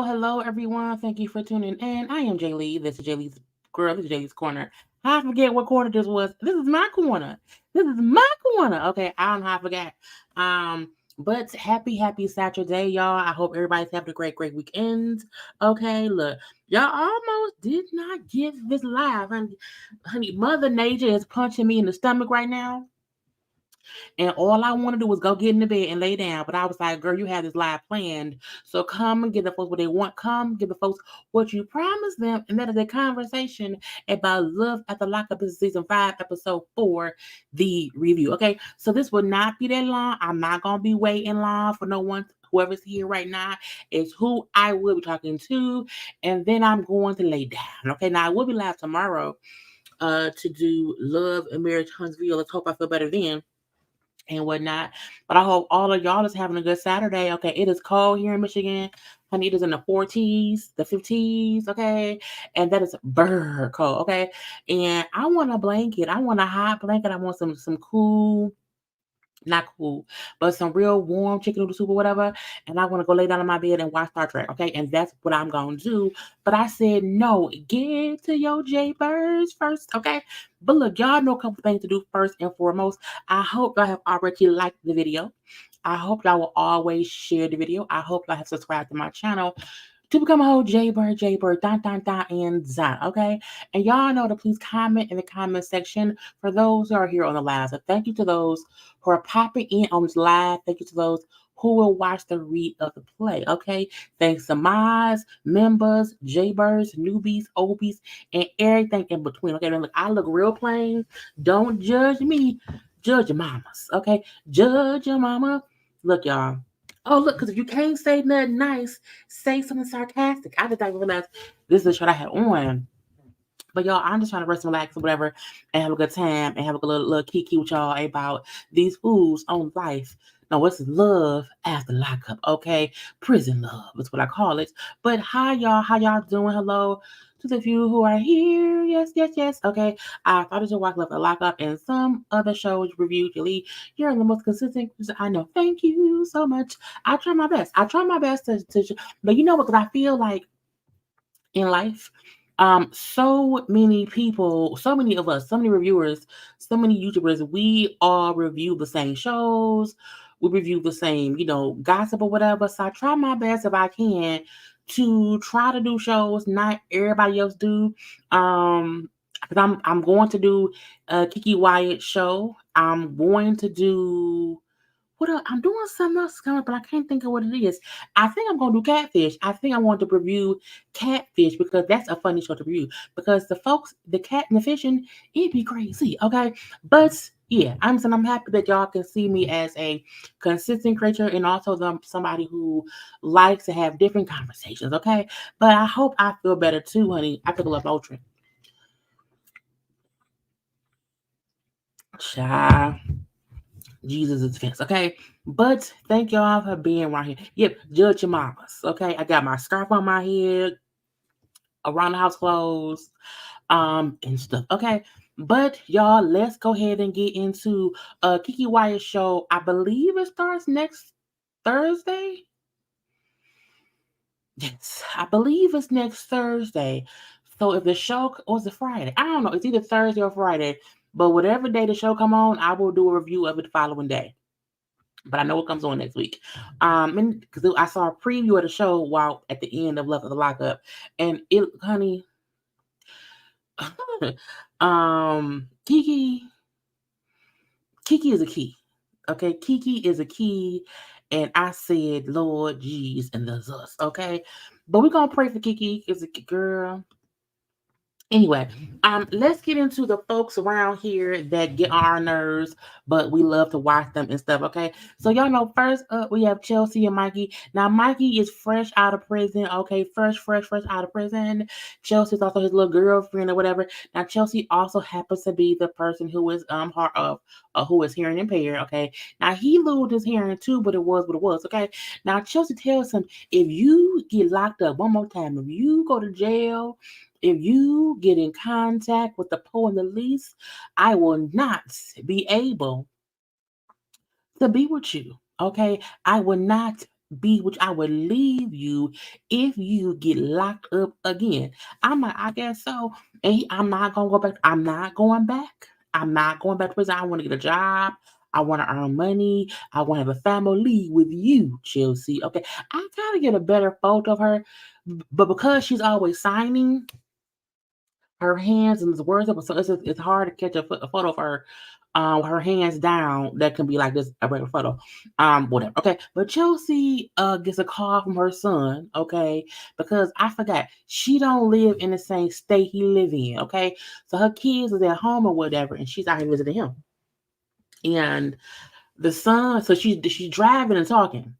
Hello, everyone. Thank you for tuning in. I am Jaylee. This is Jaylee's girl. This is Jaylee's Corner. I forget what corner this was. This is my corner. Okay, I don't know how I forgot. But happy Saturday, y'all. I hope everybody's having a great weekend. Okay, look, y'all almost did not get this live. Honey, Mother Nature is punching me in the stomach right now. And all I want to do was go get in the bed and lay down. But I was like, girl, you have this live planned. So come and give the folks what they want. Come give the folks what you promised them. And that is a conversation about Love at the Lockup. This is season 5, episode 4, the review. Okay. So this will not be that long. I'm not going to be waiting long for no one. Whoever's here right now is who I will be talking to. And then I'm going to lay down. Okay. Now I will be live tomorrow to do Love and Marriage Huntsville. Let's hope I feel better then and whatnot. But I hope all of y'all is having a good Saturday. Okay, it is cold here in Michigan. Honey, it is in the 40s, the 50s, okay? And that is bird cold, okay? And I want a blanket. I want a hot blanket. I want some cool, not cool, but some real warm chicken noodle soup or whatever. And I want to go lay down on my bed and watch Star Trek, okay? And that's what I'm going to do. But I said, no, get to your JayBirds first, okay? But look, y'all know a couple things to do first and foremost. I hope y'all have already liked the video. I hope y'all will always share the video. I hope y'all have subscribed to my channel to become a whole JayBird, and Zan, okay? And y'all know to please comment in the comment section for those who are here on the live. So thank you to those who are popping in on this live. Thank you to those who will watch the read of the play, okay? Thanks to mods, members, JayBirds, newbies, obies, and everything in between, okay? Look, I look real plain. Don't judge me. Judge your mamas, okay? Judge your mama. Look, y'all. Oh, look, because if you can't say nothing nice, say something sarcastic. I just didn't realize this is the shirt I had on. But y'all, I'm just trying to rest and relax or whatever and have a good time and have a little kiki with y'all about these fools on life. No, what's love after lockup, okay? Prison love is what I call it. But hi, y'all. How y'all doing? Hello to the few who are here. Yes. Okay. I thought it was Walk Love and Lockup and some other shows reviewed. Jaylee, you're the most consistent. I know. Thank you so much. I try my best. To but you know what? Because I feel like in life, so many people, so many of us, so many reviewers, so many YouTubers, we all review the same shows. We review the same, gossip or whatever. So I try my best if I can to try to do shows not everybody else do. Because I'm going to do a Kiki Wyatt show. I'm going to do what else? I'm doing something else coming up, but I can't think of what it is. I think I'm gonna do Catfish. I think I want to review Catfish because that's a funny show to review. Because the folks, the cat and the fishing, it'd be crazy. Okay, but yeah, I'm happy that y'all can see me as a consistent creature and also somebody who likes to have different conversations. Okay, but I hope I feel better too, honey. I took a little Motrin. Child. Jesus is defense, okay? But thank y'all for being right here. Yep, judge your mamas, okay? I got my scarf on my head, around the house clothes, and stuff, okay? But y'all, let's go ahead and get into Kiki Wyatt's show. I believe it starts next Thursday. Yes, I believe it's next Thursday. So if the show was it Friday, I don't know. It's either Thursday or Friday. But whatever day the show come on, I will do a review of it the following day. But I know it comes on next week. And because I saw a preview of the show while at the end of Love of the Lockup, and it, honey, Kiki, Kiki is a key. Okay, Kiki is a key, and I said, Lord, jeez, and there's us. Okay, but we're gonna pray for Kiki. Is a girl. Anyway, let's get into the folks around here that get on our nerves, but we love to watch them and stuff. Okay, so y'all know first up we have Chelsea and Mikey. Now Mikey is fresh out of prison. Okay, fresh out of prison. Chelsea's also his little girlfriend or whatever. Now Chelsea also happens to be the person who is who is hearing impaired. Okay, now he lost his hearing too, but it was what it was. Okay, now Chelsea tells him if you get locked up one more time, if you go to jail, if you get in contact with the poor and the least, I will not be able to be with you. Okay, I will not be with you. I will leave you if you get locked up again. I'm like, I guess so. And I'm not gonna go back. I'm not going back. I'm not going back to prison. I want to get a job. I want to earn money. I want to have a family with you, Chelsea. Okay, I gotta get a better photo of her, but because she's always signing her hands and the words up. So it's hard to catch a photo of her hands down. That can be like this a regular photo, whatever. Okay, but Chelsea gets a call from her son. Okay, because I forgot she don't live in the same state he live in. Okay, so her kids is at home or whatever, and she's out here visiting him. And the son, so she's driving and talking.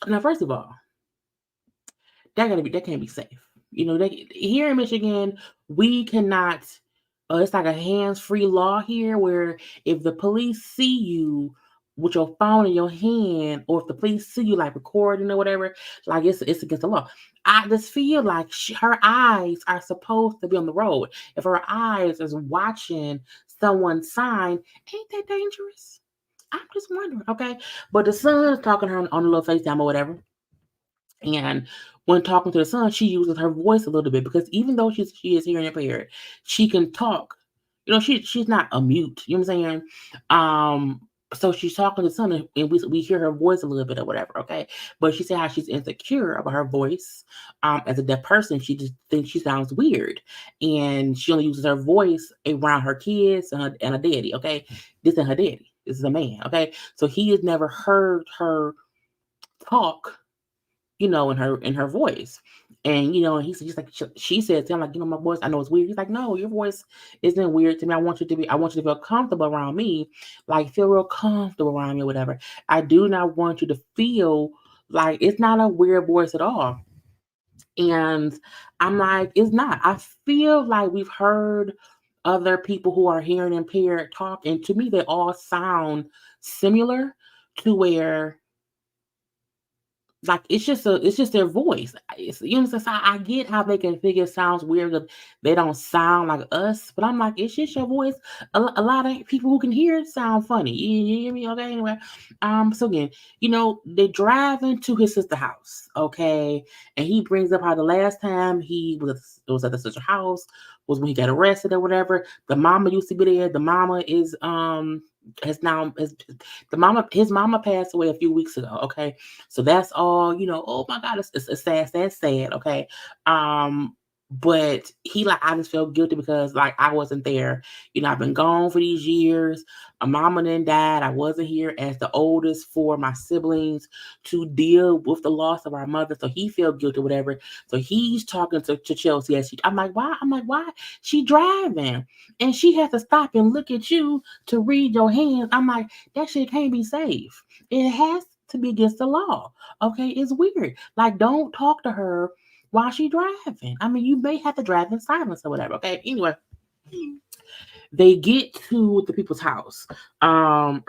Now, first of all, that can't be safe. You know, here in Michigan, we cannot. It's like a hands-free law here, where if the police see you with your phone in your hand, or if the police see you like recording or whatever, like it's against the law. I just feel like her eyes are supposed to be on the road. If her eyes is watching someone sign, ain't that dangerous? I'm just wondering. Okay, but the son is talking to her on a little FaceTime or whatever. And when talking to the son, she uses her voice a little bit because even though she is hearing impaired, she can talk. You know, she's not a mute. You know what I'm saying? So she's talking to the son, and we hear her voice a little bit or whatever. Okay, but she said how she's insecure about her voice. As a deaf person, she just thinks she sounds weird, and she only uses her voice around her kids and her daddy. Okay, this is her daddy. This is a man. Okay, so he has never heard her talk, you know, in her voice. And you know, and he's like she said to him, like, you know, my voice, I know it's weird. He's like, no, your voice isn't weird to me. I want you to feel comfortable around me, like feel real comfortable around me or whatever. I do not want you to feel like it's not a weird voice at all. And I'm like, it's not. I feel like we've heard other people who are hearing impaired talk, and to me, they all sound similar to where like it's just their voice. You know what I'm saying? I get how they can think it sounds weird that they don't sound like us, but I'm like, it's just your voice. A lot of people who can hear it sound funny. You hear me? Okay, anyway. So again, you know, they drive into his sister's house, okay, and he brings up how the last time was at the sister's house was when he got arrested or whatever. The mama used to be there. The mama is has now has the mama his mama passed away a few weeks ago. Okay, so that's all, you know. Oh my God, it's sad, sad, sad. Okay, um, But he like, I just felt guilty because like I wasn't there. I've been gone for these years. My mama then died. I wasn't here as the oldest for my siblings to deal with the loss of our mother. So he felt guilty, whatever. So he's talking to Chelsea as I'm like, why? I'm like, why? She driving and she has to stop and look at you to read your hands. I'm like, that shit can't be safe. It has to be against the law. Okay, it's weird. Like, don't talk to her while she driving. I mean, you may have to drive in silence or whatever. Okay. Anyway, they get to the people's house. Um,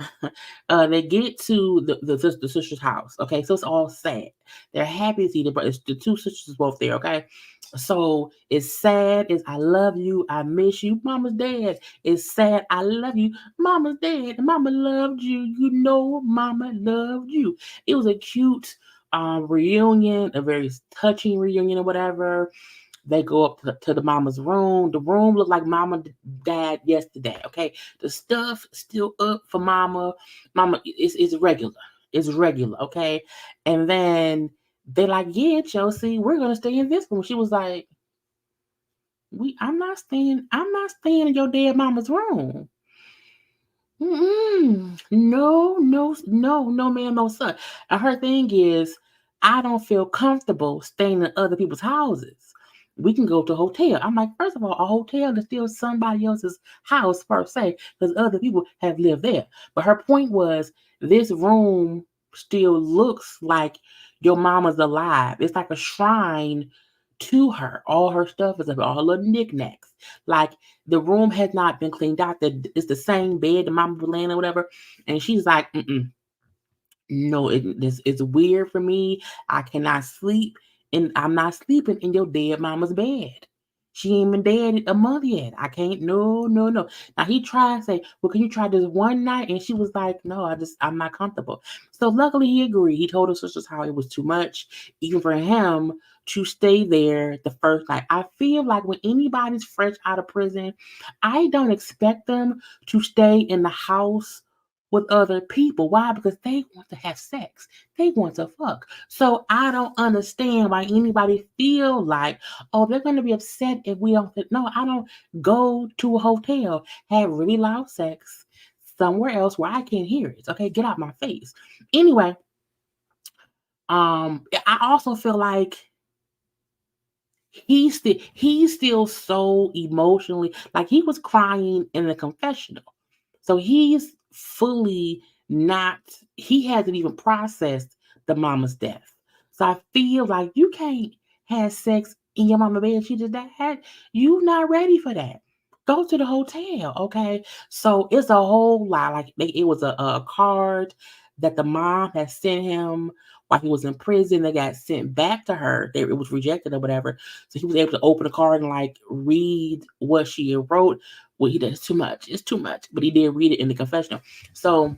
they get to the sister's house. Okay, so it's all sad. They're happy to see the two sisters both there. Okay, so it's sad. It's I love you. I miss you. Mama's dead. It's sad. I love you. Mama's dead. Mama loved you. Mama loved you. It was a cute reunion, a very touching reunion or whatever. They go up to the mama's room. The room looked like mama died yesterday. Okay, the stuff still up for mama. Mama is regular. It's regular. Okay, and then they like, yeah, Chelsea, we're gonna stay in this room. She was like, I'm not staying. I'm not staying in your dead mama's room. No, no, no, no, man, no, son. And her thing is, I don't feel comfortable staying in other people's houses. We can go to a hotel. I'm like, first of all, a hotel is still somebody else's house per se, because other people have lived there. But her point was, this room still looks like your mama's alive. It's like a shrine to her. All her stuff is up, all her knickknacks. Like the room has not been cleaned out. It's the same bed the mama was laying or whatever. And she's like, no, it's weird for me. I cannot sleep, and I'm not sleeping in your dead mama's bed. She ain't been dead a month yet. I can't. No, no, no. Now he tried to say, well, can you try this one night? And she was like, no, I'm not comfortable. So luckily he agreed. He told his sisters how it was too much, even for him to stay there the first night. I feel like when anybody's fresh out of prison, I don't expect them to stay in the house with other people. Why? Because they want to have sex. They want to fuck. So I don't understand why anybody feel like, oh, they're going to be upset if we don't. No, I don't go to a hotel, have really loud sex somewhere else where I can't hear it. Okay, get out my face. Anyway, I also feel like he's still so emotionally, like he was crying in the confessional. So he's fully not, he hasn't even processed the mama's death. So I feel like you can't have sex in your mama bed. She just died. You not ready for that. Go to the hotel, okay? So it's a whole lot. Like it was a card that the mom had sent him while he was in prison. They got sent back to her. It was rejected or whatever. So he was able to open the card and like read what she had wrote. Well, he did. It's too much. It's too much. But he did read it in the confessional. So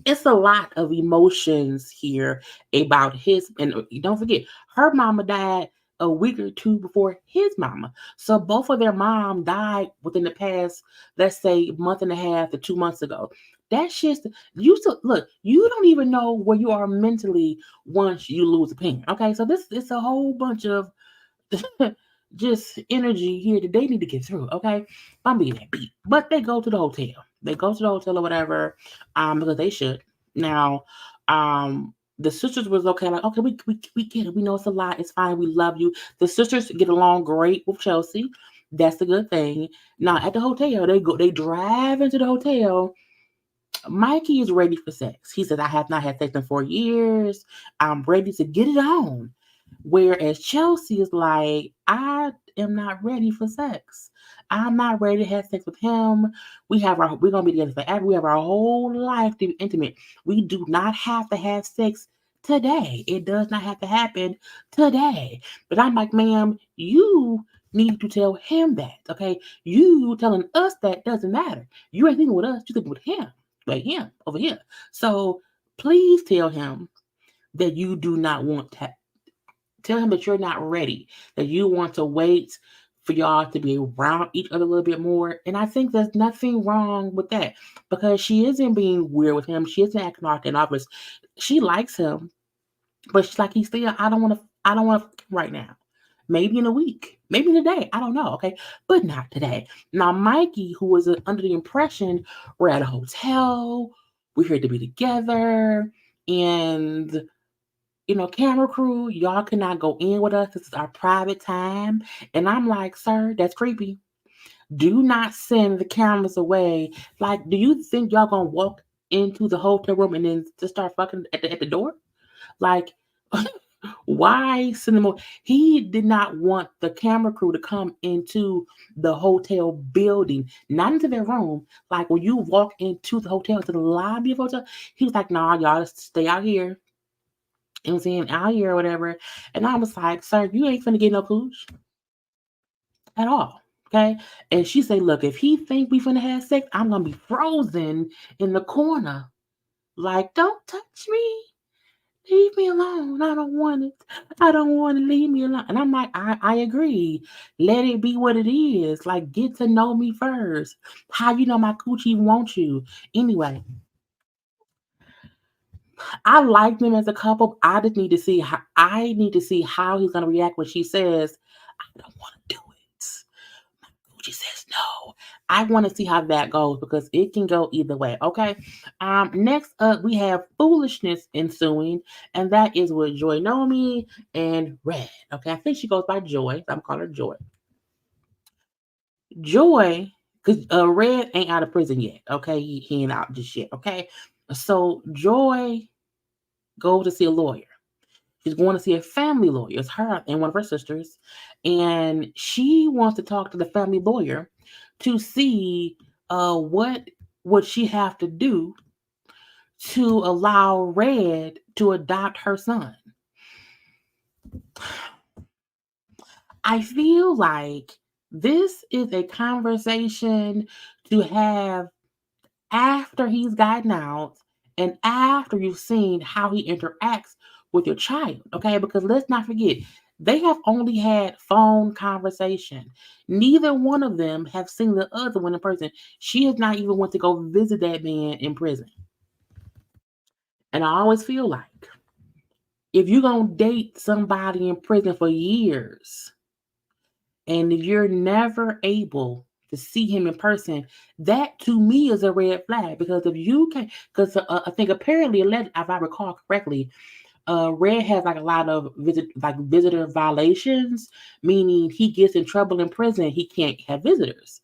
it's a lot of emotions here about his. And don't forget, her mama died a week or two before his mama. So both of their mom died within the past, let's say, month and a half to 2 months ago. That shit's you still look. You don't even know where you are mentally once you lose a parent. Okay, so this is a whole bunch of just energy here that they need to get through. Okay, I'm being that beat, but they go to the hotel. They go to the hotel or whatever, because they should. Now, the sisters was okay. Like, okay, we get it. We know it's a lot. It's fine. We love you. The sisters get along great with Chelsea. That's a good thing. Now at the hotel, they drive into the hotel. Mikey is ready for sex. He says, I have not had sex in 4 years. I'm ready to get it on. Whereas Chelsea is like, I am not ready for sex. I'm not ready to have sex with him. We're gonna be together forever. We have our whole life to be intimate. We do not have to have sex today. It does not have to happen today. But I'm like, ma'am, you need to tell him that. Okay. You telling us that doesn't matter. You ain't thinking with us, you're thinking with him. Like him over here. So please tell him that you do not want to tell him that you're not ready, that you want to wait for y'all to be around each other a little bit more. And I think there's nothing wrong with that because she isn't being weird with him. She isn't acting like an office. She likes him, but she's like, he's still, I don't want to right now. maybe in a week, maybe in a day. I don't know. Okay. But not today. Now, Mikey, who was under the impression we're at a hotel, we're here to be together, and camera crew, y'all cannot go in with us. This is our private time. And I'm like, sir, that's creepy. Do not send the cameras away. Like, do you think y'all gonna walk into the hotel room and then just start fucking at the door? Like, why send them? He did not want the camera crew to come into the hotel building, not into their room. Like when you walk into the hotel, to the lobby of the hotel, he was like, "Nah, y'all just stay out here." You know what I'm saying? Out here or whatever. And I was like, "Sir, you ain't finna get no cooch at all." Okay. And she said, "Look, if he think we finna have sex, I'm gonna be frozen in the corner. Like, don't touch me. Leave me alone. I don't want it. I don't want to leave me alone." And I'm like, I agree. Let it be what it is. Like, get to know me first. How you know my coochie wants you? Anyway, I like them as a couple. I need to see how he's gonna react when she says, "I don't want to do it." She says no. I want to see how that goes because it can go either way. Okay. Next up we have Foolishness ensuing, and that is with Joy Nomi and Red. Okay, I think she goes by Joy. So I'm calling her Joy. Joy, because Red ain't out of prison yet. Okay, he ain't out just yet. Okay, so Joy goes to see a lawyer. She's going to see a family lawyer. It's her and one of her sisters. And she wants to talk to the family lawyer to see what would she have to do to allow Red to adopt her son. I feel like this is a conversation to have after he's gotten out and after you've seen how he interacts with your child. Okay, because let's not forget, they have only had phone conversation. Neither one of them have seen the other one in person. She has not even went to go visit that man in prison. And I always feel like if you're gonna date somebody in prison for years and you're never able to see him in person, that to me is a red flag. Because if you can, because I think apparently, if I recall correctly, Red has like a lot of visitor violations, meaning he gets in trouble in prison, he can't have visitors.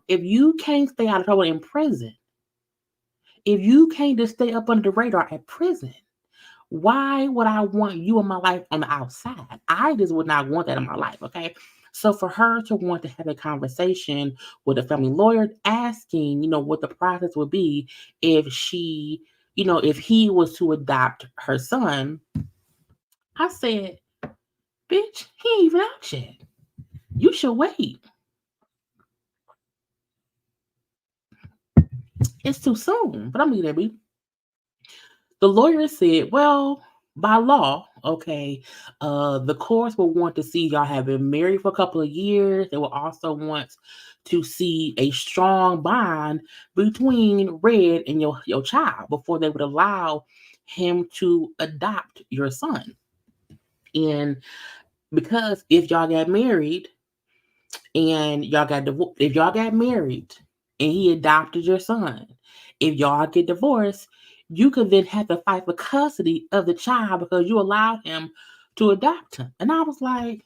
If you can't stay out of trouble in prison, if you can't just stay up under the radar at prison, why would I want you in my life on the outside? I just would not want that in my life. Okay. So for her to want to have a conversation with a family lawyer asking, what the process would be if she, if he was to adopt her son, I said, bitch, he ain't even out yet. You should wait. It's too soon. But I'm gonna be. The lawyer said, well, by law, okay, the courts will want to see y'all have been married for a couple of years. They will also want to see a strong bond between Red and your child before they would allow him to adopt your son. And because if y'all got married and y'all got divorced, if y'all got married and he adopted your son, if y'all get divorced, you could then have to fight for custody of the child because you allowed him to adopt him. And I was like,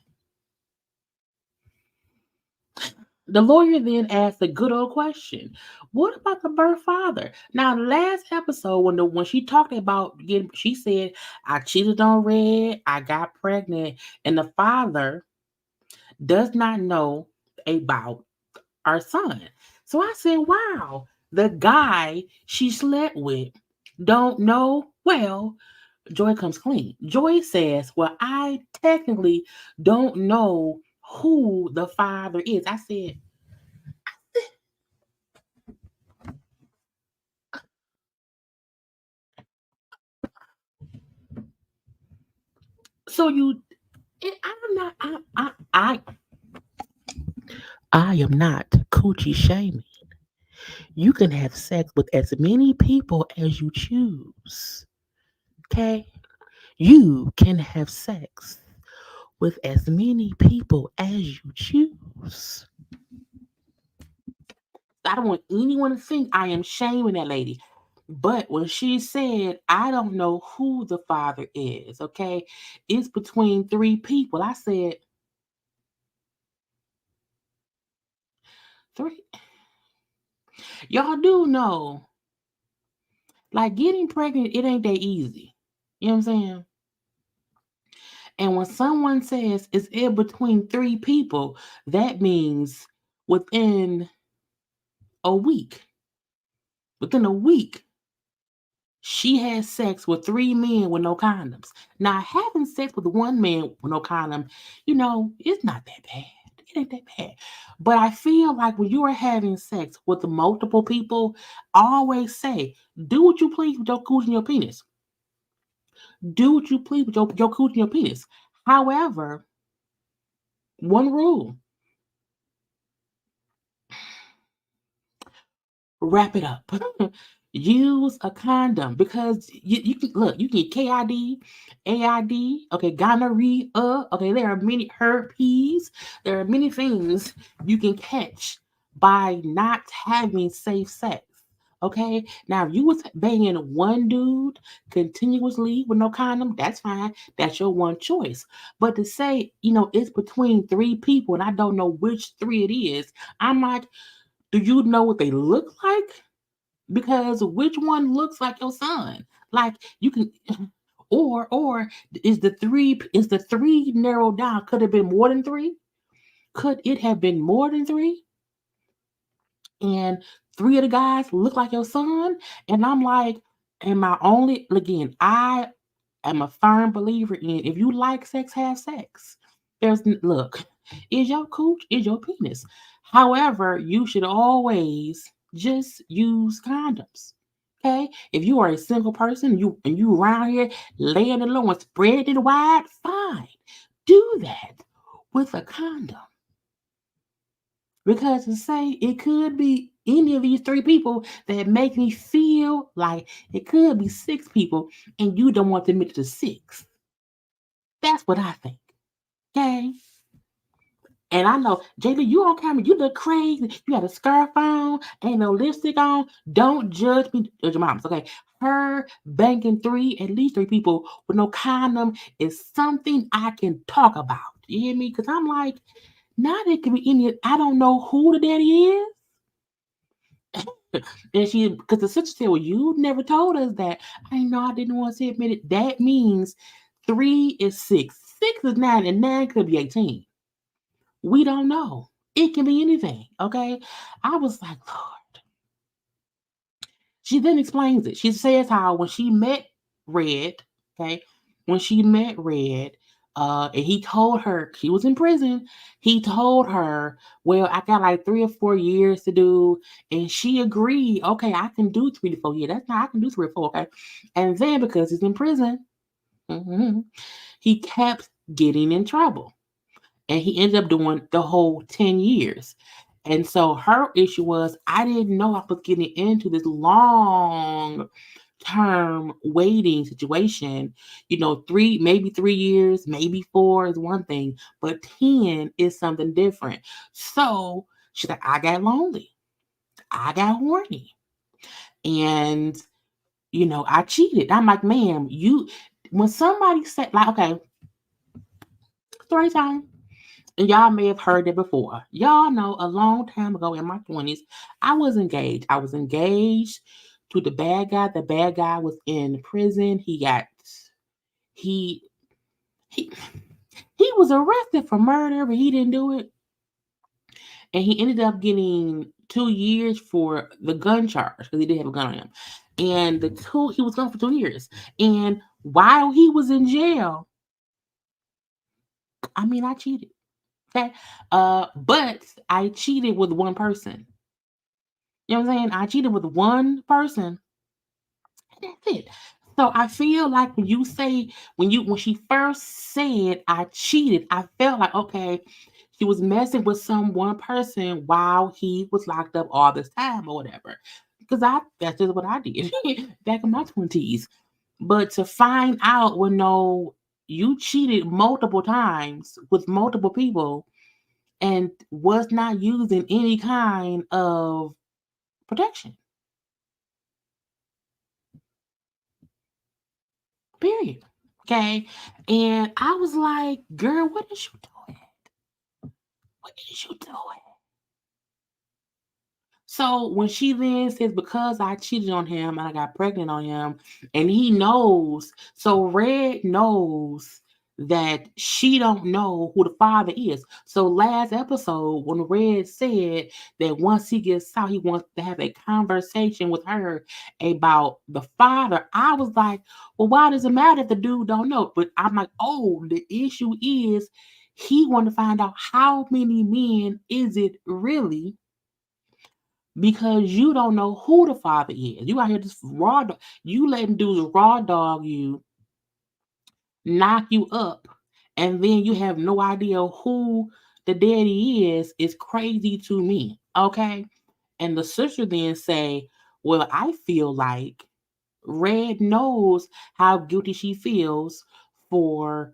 the lawyer then asked a good old question. What about the birth father? Now, last episode, when she talked about getting, she said, I cheated on Red, I got pregnant, and the father does not know about our son. So I said, wow, the guy she slept with don't know. Well, Joy comes clean. Joy says, well, I technically don't know who the father is. I said, so I'm not, I am not coochie shaming. You can have sex with as many people as you choose. Okay? You can have sex with as many people as you choose. I don't want anyone to think I am shaming that lady. But when she said, I don't know who the father is, okay, it's between three people. I said, three. Y'all do know, like getting pregnant, it ain't that easy. You know what I'm saying? And when someone says it's in between three people, that means within a week, within a week, she had sex with three men with no condoms. Now, having sex with one man with no condom, it's not that bad. It ain't that bad. But I feel like when you are having sex with multiple people, always say, do what you please with your cooch and your penis. Do what you please with your cooch and your penis. However, one rule, wrap it up. Use a condom because you can look, you can get KID, AID, okay, gonorrhea, okay, there are many herpes, there are many things you can catch by not having safe sex. Okay, now if you was banging one dude continuously with no condom, that's fine. That's your one choice. But to say, it's between three people and I don't know which three it is, I'm like, do you know what they look like? Because which one looks like your son? Like you can, or is the three narrowed down? Could it have been more than three? Could it have been more than three? And three of the guys look like your son? And I'm like, am I only again? I am a firm believer in if you like sex, have sex. Look, is your cooch, is your penis. However, you should always just use condoms. Okay? If you are a single person, you around here laying it low and spreading it wide, fine. Do that with a condom. Because to say it could be any of these three people that make me feel like it could be six people and you don't want to admit to six. That's what I think. Okay. And I know, Jaylee, you on camera, you look crazy. You got a scarf on, ain't no lipstick on. Don't judge me, judge your moms, okay? Her banking at least three people with no condom is something I can talk about. You hear me? Because I'm like, now there can be any, I don't know who the daddy is. And because the sister said, well, you never told us that. I know I didn't want to admit it. That means three is six. Six is nine, and nine could be 18. We don't know. It can be anything. Okay. I was like, Lord. She then explains it. She says how when she met Red, okay, when she met Red, and he told her he was in prison. He told her, "Well, I got like 3 or 4 years to do," and she agreed. Okay, I can do 3 to 4 years. That's not I can do 3 or 4. Okay, and then because he's in prison, mhm, he kept getting in trouble, and he ended up doing the whole 10 years. And so her issue was, I didn't know I was getting into this long term waiting situation. 3 maybe 3 years, maybe 4 is one thing, but 10 is something different. So she's like, I got lonely, I got horny, and I cheated. I'm like, ma'am, when somebody said, like, okay, story time. And y'all may have heard it before. Y'all know a long time ago in my 20s, I was engaged. I was engaged to the bad guy. The bad guy was in prison. He he he was arrested for murder, but he didn't do it. And he ended up getting 2 years for the gun charge because he did have a gun on him. And he was gone for 2 years. And while he was in jail, I cheated. Okay. But I cheated with one person. You know what I'm saying? I cheated with one person. And that's it. So I feel like when she first said I cheated, I felt like, okay, she was messing with some one person while he was locked up all this time or whatever. Because that's just what I did back in my 20s. But to find out, well, no, you cheated multiple times with multiple people and was not using any kind of protection. Period. Okay. And I was like, girl, what is you doing? What is you doing? So when she then says, because I cheated on him and I got pregnant on him, and he knows, so Red knows that she don't know who the father is. So last episode, when Red said that once he gets out, he wants to have a conversation with her about the father, I was like, well, why does it matter if the dude don't know? But I'm like, oh, the issue is he want to find out how many men is it really, because you don't know who the father is. You out here just raw dog. You letting dudes raw dog you, knock you up, and then you have no idea who the daddy is crazy to me. Okay. And the sister then say, well, I feel like Red knows how guilty she feels for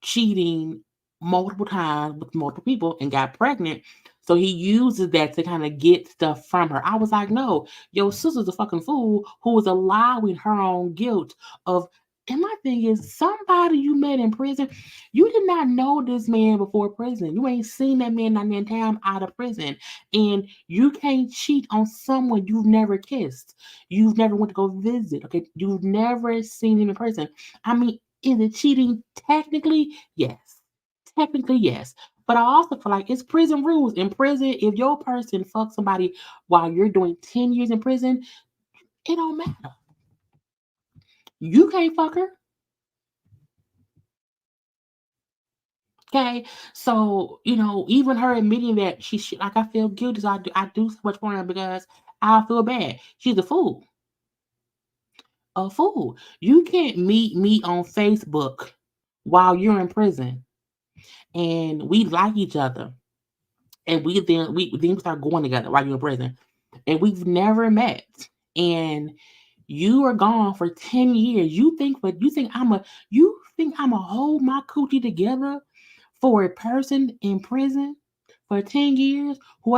cheating multiple times with multiple people and got pregnant. So he uses that to kind of get stuff from her. I was like, no, your sister's a fucking fool who is allowing her own guilt of. And my thing is, somebody you met in prison, you did not know this man before prison. You ain't seen that man not in town out of prison. And you can't cheat on someone you've never kissed. You've never went to go visit. Okay. You've never seen him in person. I mean, is it cheating? Technically, yes. Technically, yes. But I also feel like it's prison rules. In prison, if your person fucks somebody while you're doing 10 years in prison, it don't matter. You can't fuck her. Okay. So, even her admitting that she like, I feel guilty, so I do so much for her because I feel bad. She's a fool. A fool. You can't meet me on Facebook while you're in prison and we like each other and we start going together while you're in prison and we've never met and you are gone for 10 years. You think I'm a hold my coochie together for a person in prison for 10 years who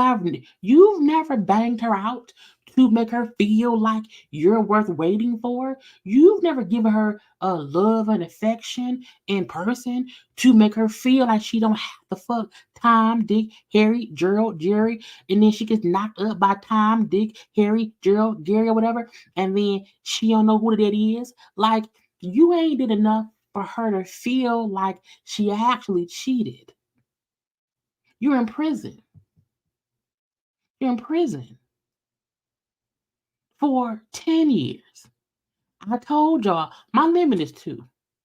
you've never banged her out to make her feel like you're worth waiting for. You've never given her a love and affection in person to make her feel like she don't have to fuck Tom, Dick, Harry, Gerald, Jerry, and then she gets knocked up by Tom, Dick, Harry, Gerald, Gary, or whatever, and then she don't know who the daddy is. Like, you ain't did enough for her to feel like she actually cheated. You're in prison. You're in prison for 10 years. I told y'all my limit is 2.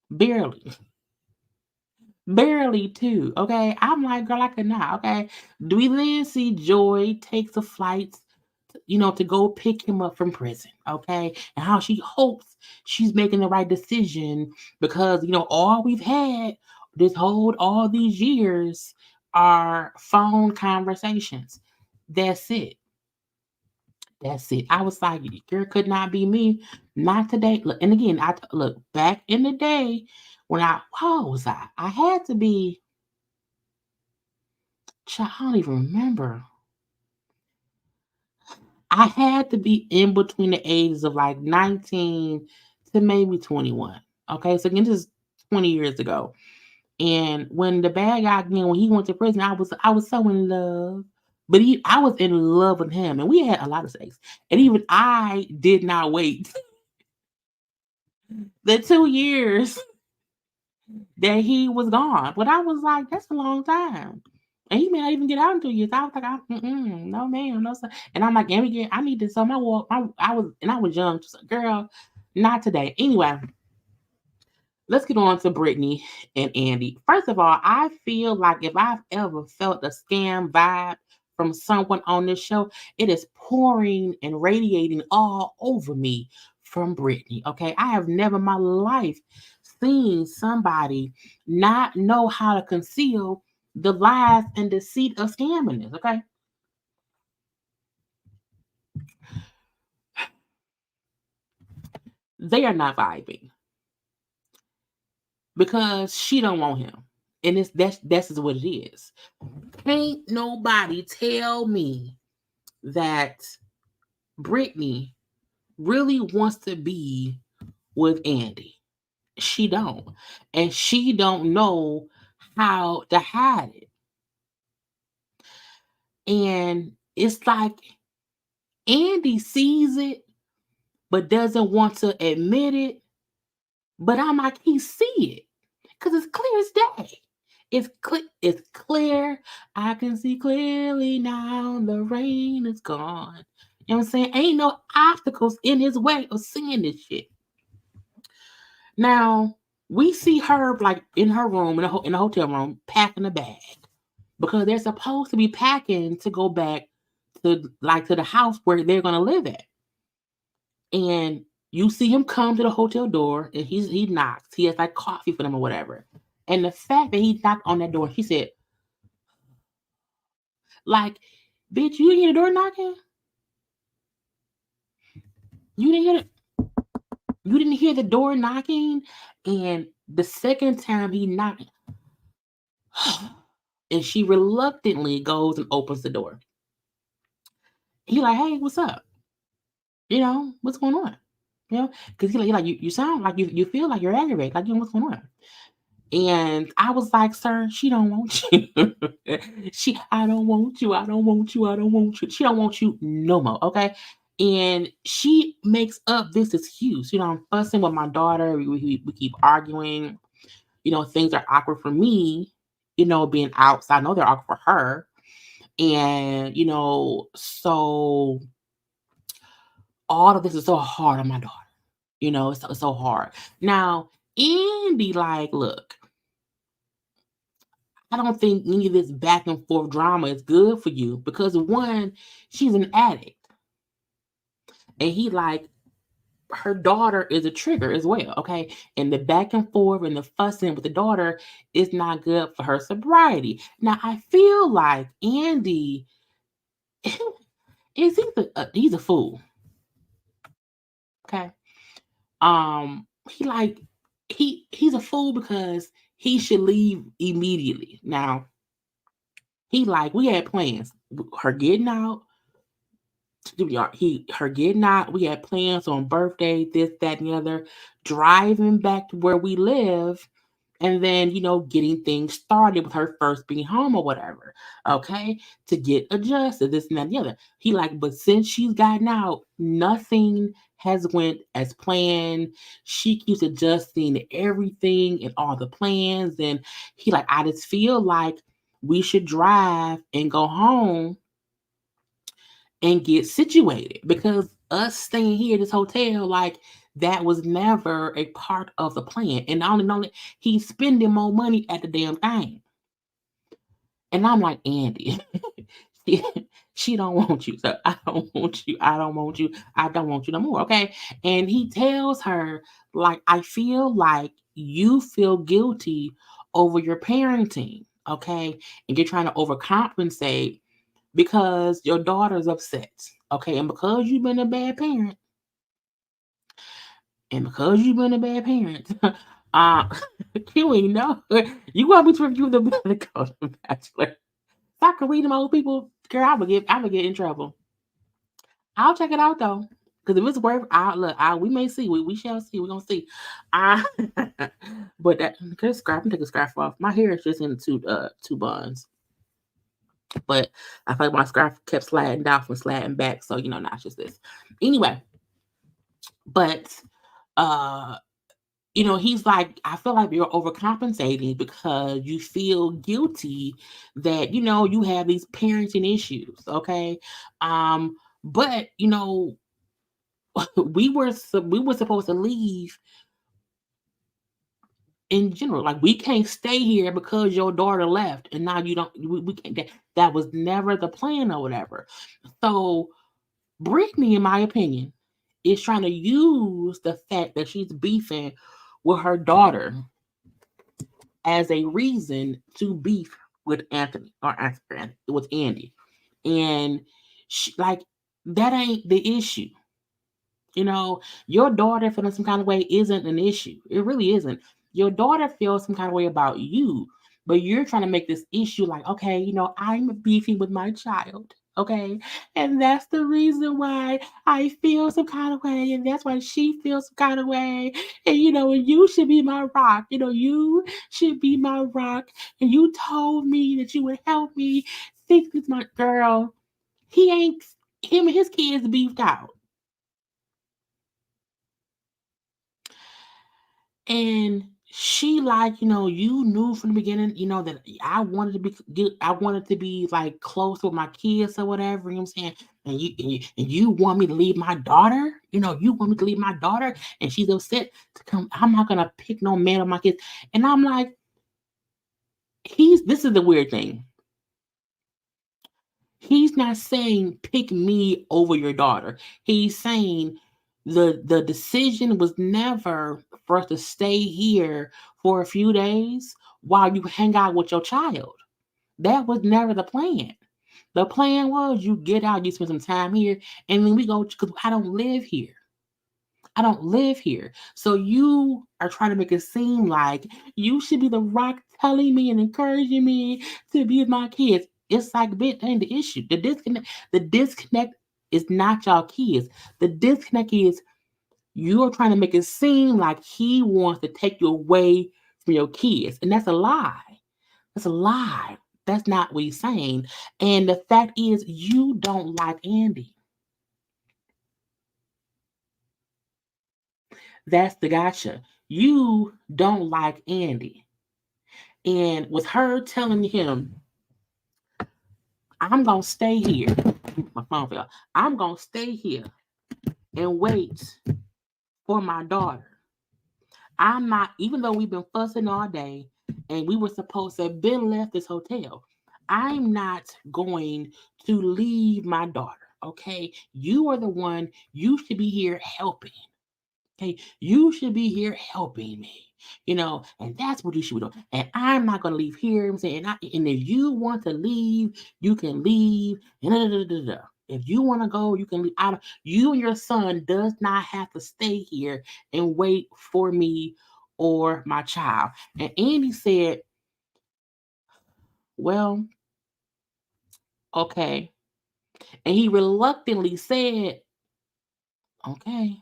Barely. Barely 2. Okay. I'm like, girl, I could not. Okay. Do we then see Joy takes a flight, to go pick him up from prison? Okay. And how she hopes she's making the right decision because, all we've had all these years are phone conversations. That's it. That's it. I was like, girl, could not be me. Not today. Look, and again, look back in the day when how was I? I had to be. I don't even remember. I had to be in between the ages of like 19 to maybe 21. Okay, so again, this is 20 years ago. And when the bad guy, when he went to prison, I was so in love. But I was in love with him, and we had a lot of sex. And even I did not wait the 2 years that he was gone. But I was like, that's a long time. And he may not even get out in 2 years. I was like, no, ma'am, no, sir. And I'm like, I need to sell my walk. I was young. Girl, not today. Anyway, let's get on to Britney and Andy. First of all, I feel like if I've ever felt a scam vibe from someone on this show, it is pouring and radiating all over me from Britney. Okay. I have never in my life seen somebody not know how to conceal the lies and deceit of scamming this. Okay. They are not vibing because she don't want him. And that's what it is. Ain't nobody tell me that Britney really wants to be with Andy. She don't. And she don't know how to hide it. And it's like Andy sees it, but doesn't want to admit it. But I'm like, he see it. Because it's clear as day. It's clear. I can see clearly now. The rain is gone. You know what I'm saying? Ain't no obstacles in his way of seeing this shit. Now, we see her like in her room, in the hotel room, packing a bag. Because they're supposed to be packing to go back to the house where they're gonna live at. And you see him come to the hotel door and he knocks. He has like coffee for them or whatever. And the fact that he knocked on that door, he said, like, bitch, you didn't hear the door knocking? You didn't hear you didn't hear the door knocking? And the second time he knocked, and she reluctantly goes and opens the door. He like, hey, what's up? You know, what's going on? You know, because he like you sound like you feel like you're aggravated, like you know what's going on. And I was like, sir, she don't want you. I don't want you. I don't want you. I don't want you. She don't want you no more. Okay. And she makes up this excuse. You know, I'm fussing with my daughter. We keep arguing. You know, things are awkward for me, you know, being outside. I know they're awkward for her. And, you know, so all of this is so hard on my daughter. You know, it's so hard. Now, Andy, like, look, I don't think any of this back and forth drama is good for you because one, she's an addict. And he like her daughter is a trigger as well, okay? And the back and forth and the fussing with the daughter is not good for her sobriety. Now I feel like Andy is he's a fool. Okay. He's a fool because he should leave immediately. Now, we had plans. Her getting out. Her getting out. We had plans on birthday, this, that, and the other, driving back to where we live, and then, you know, getting things started with her first being home or whatever. Okay. To get adjusted, this and that and the other. He like, but since she's gotten out, nothing has went as planned. She keeps adjusting everything and all the plans. And he like, I just feel like we should drive and go home and get situated because us staying here at this hotel, like that was never a part of the plan. And not only he's spending more money at the damn thing. And I'm like, Andy, she don't want you. So I don't want you. I don't want you. I don't want you no more. Okay. And he tells her, like, I feel like you feel guilty over your parenting. Okay. And you're trying to overcompensate because your daughter's upset. Okay. And because you've been a bad parent, you ain't know. You want me to review the Bachelor? If I could read them old people, girl, I would get in trouble. I'll check it out though. Because if it's worth we may see. We shall see. We're gonna see. But that take a scrap off. My hair is just in two buns. But I feel like my scarf kept sliding down from sliding back. So, you know, not just this. Anyway, but you know, he's like, I feel like you're overcompensating because you feel guilty that, you know, you have these parenting issues. Okay. But you know, we were supposed to leave in general. Like we can't stay here because your daughter left and now you don't we can't that was never the plan or whatever. So Britney, in my opinion, is trying to use the fact that she's beefing with her daughter as a reason to beef with Anthony or with Andy. And she, like that ain't the issue. You know, your daughter feeling some kind of way isn't an issue. It really isn't. Your daughter feels some kind of way about you, but you're trying to make this issue like, okay, I'm beefing with my child. Okay. And that's the reason why I feel some kind of way. And that's why she feels some kind of way. And you should be my rock. You should be my rock. And you told me that you would help me fix this, my girl. He ain't, him and his kids beefed out. And she like, you knew from the beginning, that I wanted to be like close with my kids or whatever, you know what I'm saying? And you want me to leave my daughter? You want me to leave my daughter? And she's upset to come. I'm not gonna pick no man on my kids. And I'm like, this is the weird thing. He's not saying pick me over your daughter. He's saying the decision was never for us to stay here for a few days while you hang out with your child. That was never the plan. The plan was you get out, you spend some time here, and then we go because I don't live here. I don't live here. So you are trying to make it seem like you should be the rock telling me and encouraging me to be with my kids. It's like, bitch, that ain't the issue. The disconnect is not y'all kids. The disconnect is you're trying to make it seem like he wants to take you away from your kids. And that's a lie. That's a lie. That's not what he's saying. And the fact is, you don't like Andy. That's the gotcha. You don't like Andy. And with her telling him, I'm going to stay here. My phone fell. I'm going to stay here and wait for my daughter. I'm not, even though we've been fussing all day and we were supposed to have been left this hotel, I'm not going to leave my daughter. Okay. You are the one, you should be here helping. Okay, you should be here helping me, and that's what you should be doing. And I'm not gonna leave here. I'm saying, and if you want to leave, you can leave. And da, da, da, da. If you want to go, you can leave. You and your son does not have to stay here and wait for me or my child. And Andy said, well, okay. And he reluctantly said, okay,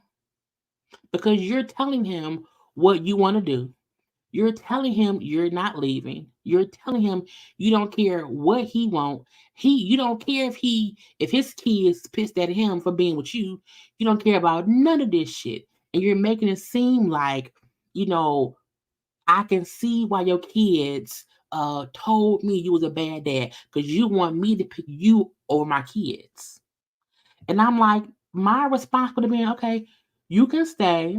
because you're telling him what you want to do. You're telling him you're not leaving. You're telling him you don't care what he want. You don't care if his kids pissed at him for being with you. You don't care about none of this shit. And you're making it seem like, you know, I can see why your kids told me you was a bad dad because you want me to pick you over my kids. And I'm like, my response would have been, okay, you can stay,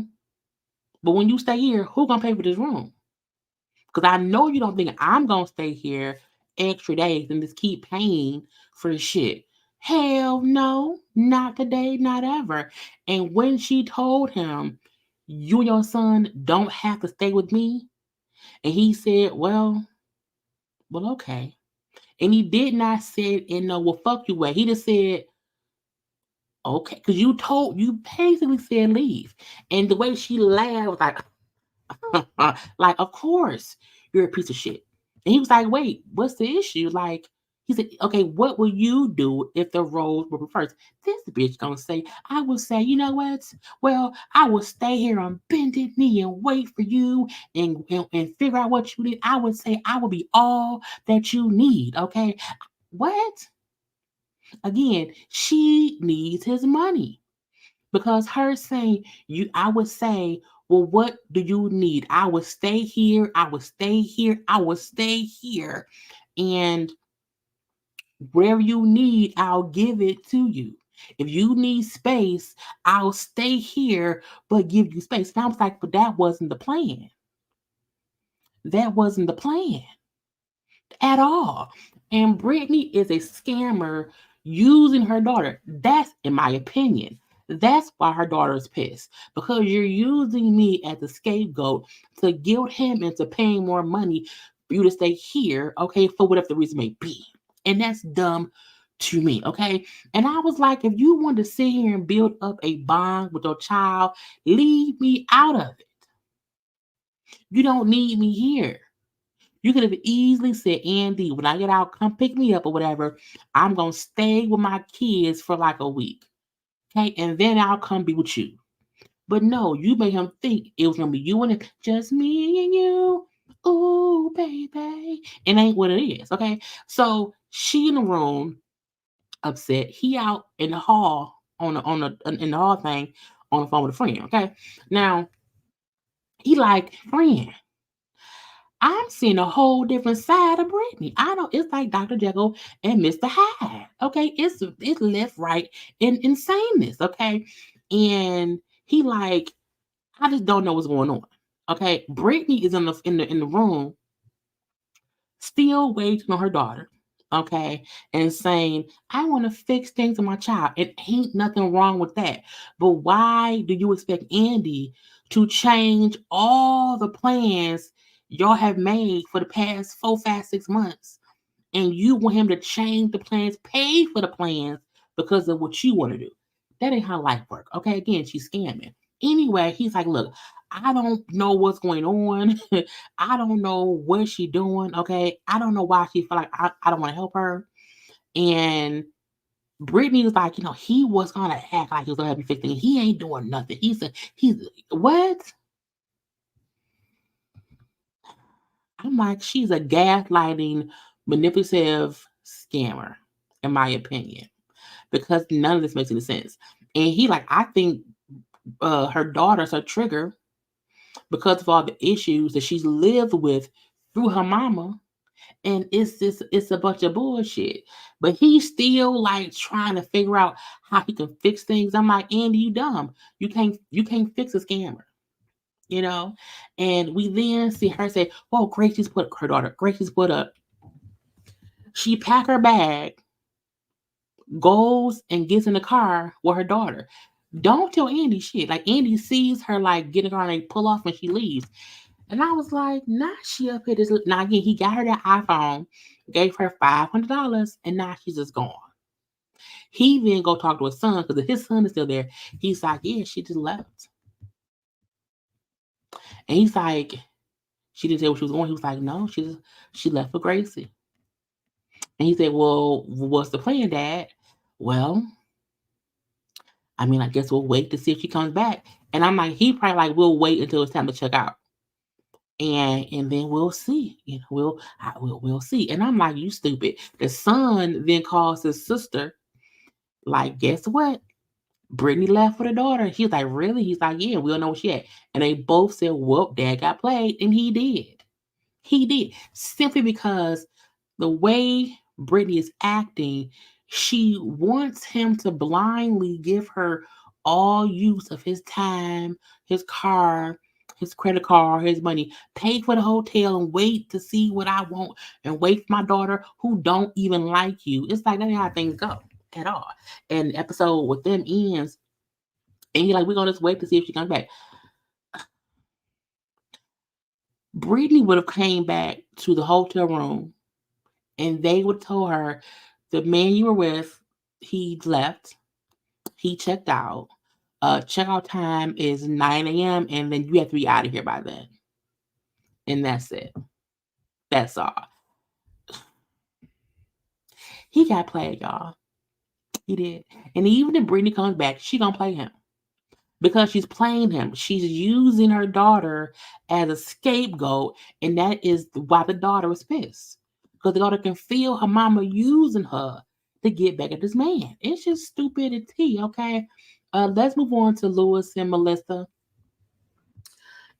but when you stay here, who gonna pay for this room? Because I know you don't think I'm gonna stay here extra days and just keep paying for the shit. Hell no, not today, not ever. And when she told him, you and your son don't have to stay with me, and he said, well, okay. And he did not say it in no well fuck you way. He just said, okay, because you basically said leave. And the way she laughed was like, like, of course you're a piece of shit. And he was like, wait, what's the issue? Like, he said, okay, what will you do if the roles were reversed? This bitch gonna say, I will say, you know what? Well, I will stay here on bended knee and wait for you and figure out what you need. I would say I will be all that you need. Okay. What? Again, she needs his money. Because her saying I would say, well, what do you need? I would stay here. I would stay here. I would stay here. And wherever you need, I'll give it to you. If you need space, I'll stay here, but give you space. And I was like, but that wasn't the plan. That wasn't the plan at all. And Britney is a scammer using her daughter. That's in my opinion. That's why her daughter is pissed because you're using me as a scapegoat to guilt him into paying more money for you to stay here, okay, for whatever the reason may be. And that's dumb to me, okay? And I was like, if you want to sit here and build up a bond with your child, leave me out of it. You don't need me here. You could have easily said, Andy, when I get out, come pick me up or whatever. I'm going to stay with my kids for like a week. Okay. And then I'll come be with you. But no, you made him think it was going to be you and it, just me and you. Ooh, baby. It ain't what it is. Okay. So she in the room, upset. He out in the hall in the hall thing on the phone with a friend. Okay. Now, he like, friend, I'm seeing a whole different side of Britney. I don't. It's like Dr. Jekyll and Mr. Hyde. Okay, it's left, right, and insaneness. Okay, and he like, I just don't know what's going on. Okay, Britney is in the room, still waiting on her daughter. Okay, and saying, I want to fix things with my child. It ain't nothing wrong with that. But why do you expect Andy to change all the plans y'all have made for the past 4, 5, 6 months? And you want him to change the plans, pay for the plans because of what you want to do. That ain't how life works. Okay, again, she's scamming. Anyway, he's like, look, I don't know what's going on. I don't know what she's doing. Okay, I don't know why she feel like I don't want to help her. And Brittany was like, he was gonna act like he was gonna help me fix things. He ain't doing nothing. He's what? I'm like, she's a gaslighting, manipulative scammer, in my opinion, because none of this makes any sense. And he like, I think her daughter's a trigger because of all the issues that she's lived with through her mama. And it's a bunch of bullshit. But he's still like trying to figure out how he can fix things. I'm like, Andy, you dumb. You can't fix a scammer. You know? And we then see her say, "Oh, Gracie's put her daughter, Gracie's put up." She pack her bag, goes and gets in the car with her daughter. Don't tell Andy shit. Like Andy sees her like getting her and they pull off when she leaves. And I was like, nah, she up here. Now again, he got her that iPhone, gave her $500, and now she's just gone. He then go talk to his son because if his son is still there, he's like, yeah, she just left. And he's like, she didn't say where she was going. He was like, no, she left for Gracie. And he said, well, what's the plan, Dad? Well, I mean, I guess we'll wait to see if she comes back. And I'm like, he probably like, we'll wait until it's time to check out. And then we'll see. We'll see. And I'm like, you stupid. The son then calls his sister, like, guess what? Brittany left for the daughter. He's like, really? He's like, yeah, we don't know where she at. And they both said, well, Dad got played. And he did. He did. Simply because the way Brittany is acting, she wants him to blindly give her all use of his time, his car, his credit card, his money, pay for the hotel and wait to see what I want and wait for my daughter who don't even like you. It's like that ain't how things go at all. And the episode with them ends, and you're like, we're gonna just wait to see if she comes back. Brittany would have came back to the hotel room and they would have told her the man you were with, he left, he checked out. Checkout time is 9 a.m. and then you have to be out of here by then. And that's it. That's all. He got played, y'all. He did. And even if Brittany comes back, she gonna play him. Because she's playing him. She's using her daughter as a scapegoat, and that is why the daughter was pissed. Because the daughter can feel her mama using her to get back at this man. It's just stupidity, okay? Let's move on to Louis and Melissa.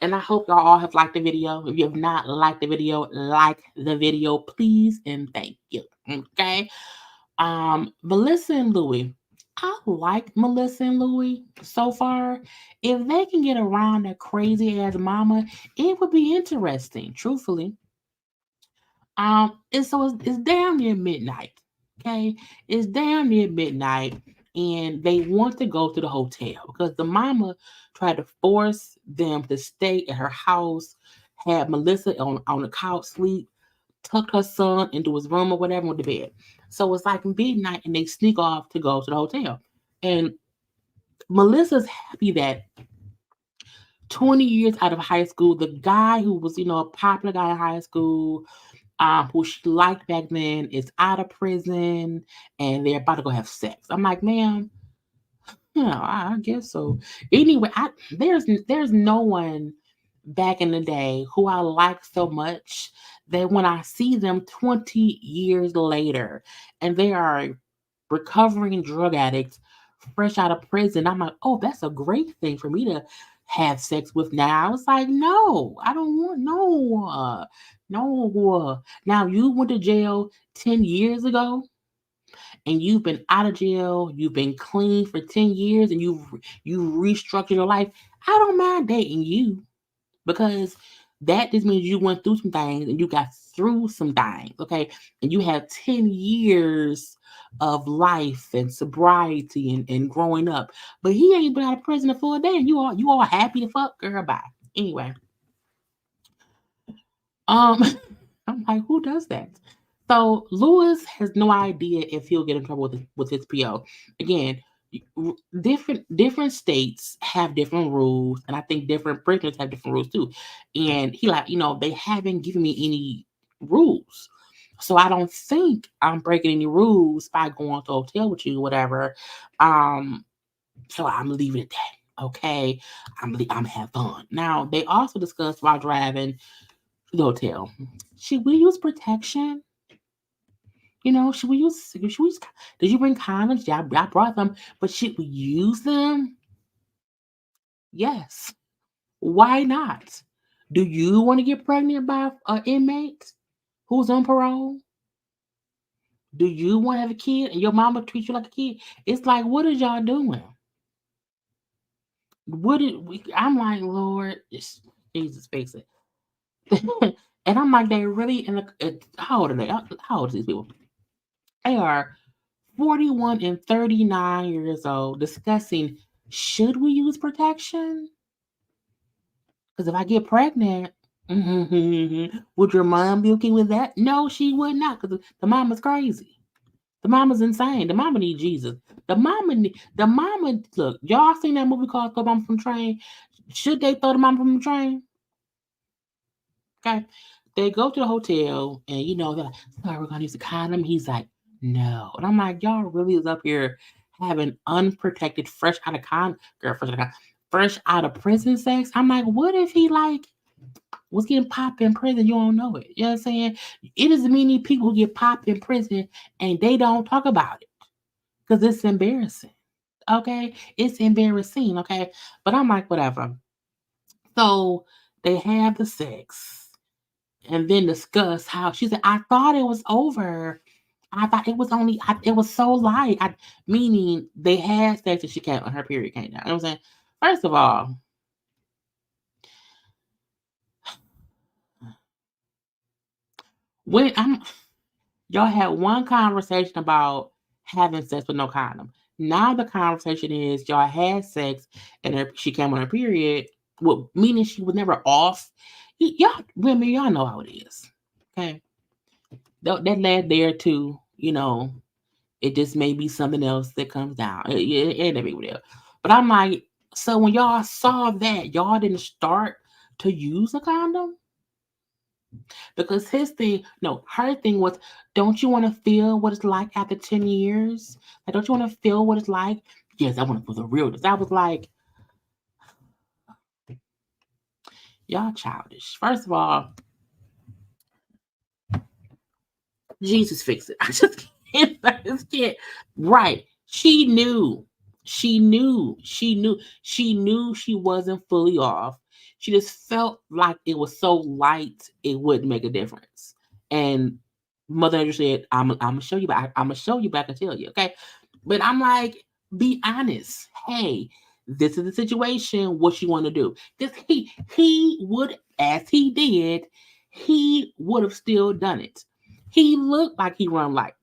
And I hope y'all all have liked the video. If you have not liked the video, like the video, please, and thank you. Okay? Melissa and Louie. I like Melissa and Louie so far. If they can get around that crazy ass mama, it would be interesting, truthfully. And so it's damn near midnight. Okay, it's damn near midnight, and they want to go to the hotel because the mama tried to force them to stay at her house, had Melissa on the couch sleep, tucked her son into his room or whatever, went to bed. So it's like midnight, and they sneak off to go to the hotel. And Melissa's happy that 20 years out of high school. The guy who was, a popular guy in high school, who she liked back then, is out of prison and they're about to go have sex. I'm like, ma'am, I guess so. Anyway, there's no one back in the day who I like so much that when I see them 20 years later and they are recovering drug addicts fresh out of prison, I'm like, oh, that's a great thing for me to have sex with now. I was like, no, I don't want no. Now you went to jail 10 years ago and you've been out of jail, you've been clean for 10 years and you restructured your life. I don't mind dating you because that just means you went through some things and you got through some things, okay? And you have 10 years of life and sobriety and growing up. But he ain't been out of prison for a day and you all happy to fuck, girl, bye. Anyway, um I'm like, who does that? So Lewis has no idea if he'll get in trouble with his PO. Again, different states have different rules, and I think different prisoners have different rules too. And he like, they haven't given me any rules. So I don't think I'm breaking any rules by going to a hotel with you, whatever. So I'm leaving it at that. Okay. I'm have fun. Now they also discussed while driving to the hotel. Should we use protection? Did you bring condoms? Yeah, I brought them, but should we use them? Yes. Why not? Do you want to get pregnant by an inmate who's on parole? Do you want to have a kid and your mama treats you like a kid? It's like, what is y'all doing? I'm like, Lord, Jesus, face it. And I'm like, they really how old are they? How old are these people? They are 41 and 39 years old discussing, should we use protection? Because if I get pregnant, would your mom be okay with that? No, she would not, because the mama's crazy. The mama's insane. The mama need Jesus. Look, y'all seen that movie called Throw Mama from the Train? Should they throw the mama from the train? Okay. They go to the hotel and they're like, sorry, we're gonna use a condom. He's like, no. And I'm like, y'all really is up here having unprotected, fresh out of prison sex. I'm like, what if he was getting popped in prison? You don't know it. You know what I'm saying? It is many people who get popped in prison and they don't talk about it because it's embarrassing. Okay. It's embarrassing. Okay. But I'm like, whatever. So they have the sex and then discuss how she said, I thought it was over. I thought it was it was so light. Meaning they had sex and she came on her period came down. You know what I'm saying? First of all, when y'all had one conversation about having sex with no condom. Now the conversation is y'all had sex and she came on her period, well, meaning she was never off. Y'all women, y'all know how it is. Okay. That lad there too, it just may be something else that comes down. It ain't that big of a deal. But I'm like, so when y'all saw that, y'all didn't start to use a condom? Because her thing was, don't you want to feel what it's like after 10 years? Like, don't you want to feel what it's like? Yes, I want to feel the realness. I was like, y'all childish. First of all, Jesus fix it. I just can't. Right. She knew. She wasn't fully off. She just felt like it was so light it wouldn't make a difference. And Mother Nature said, I'm gonna show you back. I'm gonna show you back and tell you, okay? But I'm like, be honest. Hey, this is the situation. What you want to do? Because he would, as he did, he would have still done it. He looked like he run lights.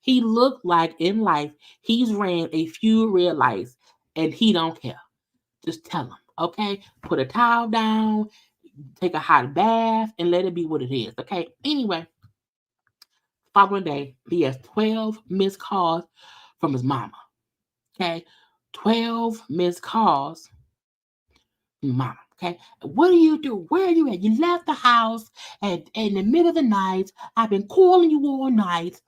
He looked like in life he's ran a few red lights and he don't care. Just tell him, okay? Put a towel down, take a hot bath, and let it be what it is, okay? Anyway, following day, he has 12 missed calls from his mama, okay? 12 missed calls Mama, okay? What do you do? Where are you at? You left the house and in the middle of the night. I've been calling you all night.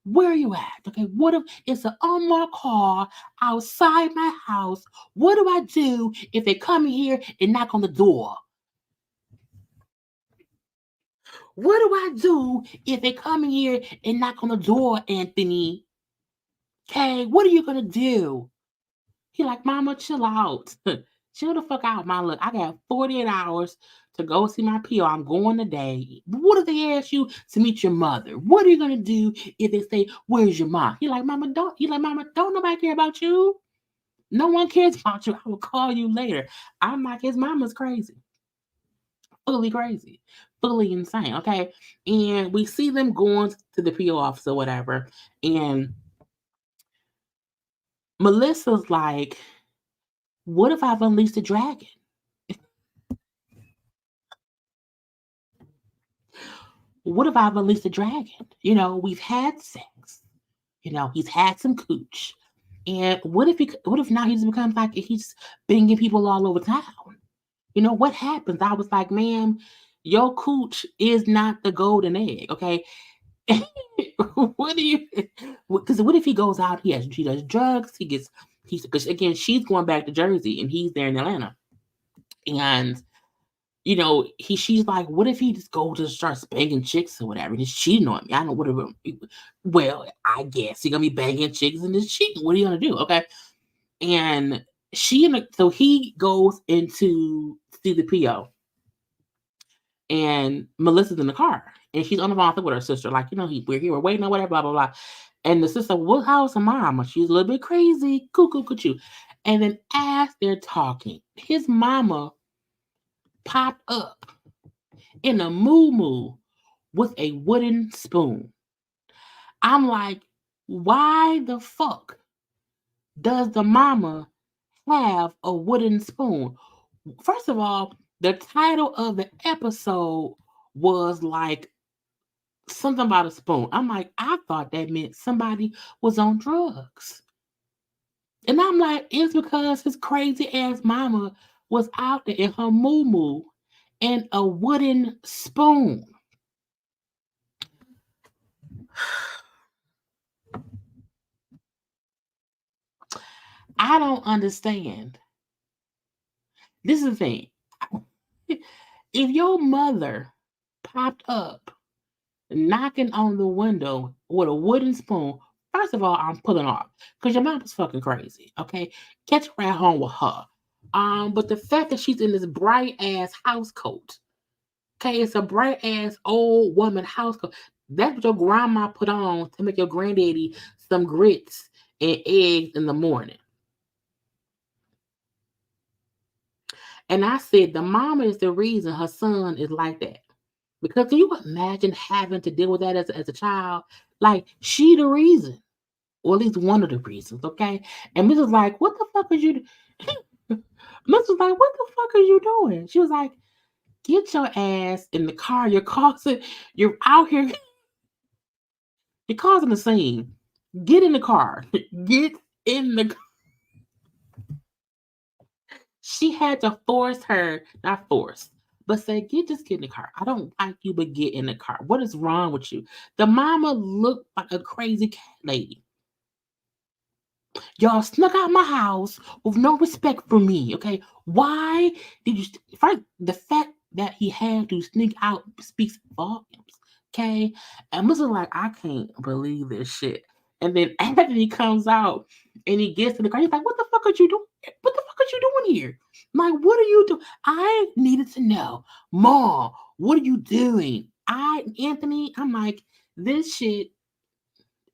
Where are you at? Okay, what if it's an unmarked car outside my house? What do I do if they come here and knock on the door? What do I do if they come in here and knock on the door, Anthony? Okay, what are you gonna do? He like, Mama, chill out. Chill the fuck out, my look. I got 48 hours to go see my PO. I'm going today. What if they ask you to meet your mother? What are you gonna do if they say, where's your mom? He like, Mama, don't nobody care about you. No one cares about you. I will call you later. I'm like, his mama's crazy. Fully crazy. Fully insane. Okay. And we see them going to the PO office or whatever. And Melissa's like, what if I've unleashed a dragon? What if I've unleashed a dragon? We've had sex. He's had some cooch. And what if now he just becomes like he's banging people all over town? What happens? I was like, ma'am, your cooch is not the golden egg, okay? What do you? Because what if he goes out? He does drugs. Because again, she's going back to Jersey and he's there in Atlanta, and she's like, what if he just goes to start banging chicks or whatever? And he's cheating on me. I don't know whatever. Well, I guess he's gonna be banging chicks and just cheating. What are you gonna do? Okay, and so he goes into see the PO, and Melissa's in the car, and she's on the phone with her sister, like, we're here, we're waiting or whatever, blah blah blah. And the sister, well, how's her mama? She's a little bit crazy, cuckoo, cuckoo. And then as they're talking, his mama popped up in a moo with a wooden spoon. I'm like, why the fuck does the mama have a wooden spoon? First of all, the title of the episode was like something about a spoon. I'm like, I thought that meant somebody was on drugs. And I'm like, it's because his crazy ass mama was out there in her moo and a wooden spoon. I don't understand. This is the thing. If your mother popped up knocking on the window with a wooden spoon, first of all, I'm pulling off because your mom was fucking crazy. Okay, catch her at home with her. But the fact that she's in this bright ass house coat, okay, it's a bright ass old woman house coat. That's what your grandma put on to make your granddaddy some grits and eggs in the morning. And I said, the mama is the reason her son is like that. Because can you imagine having to deal with that as a child? Like, she the reason, or at least one of the reasons, okay? And Mrs. like, what the fuck is you? Mrs. like, what the fuck are you doing? She was like, get your ass in the car. You're out here. You're causing a scene. Get in the car. Get in the car. She had to force her, not force, but say, just get in the car. I don't like you, but get in the car. What is wrong with you? The mama looked like a crazy cat lady. Y'all snuck out my house with no respect for me, okay? Why did you? First, the fact that he had to sneak out speaks volumes, okay? And Mr. like, I can't believe this shit. And then after he comes out and he gets to the car, he's like, what the fuck are you doing? What the fuck are you doing here? I'm like, what are you doing? I needed to know. Mom, what are you doing? Anthony, I'm like, this shit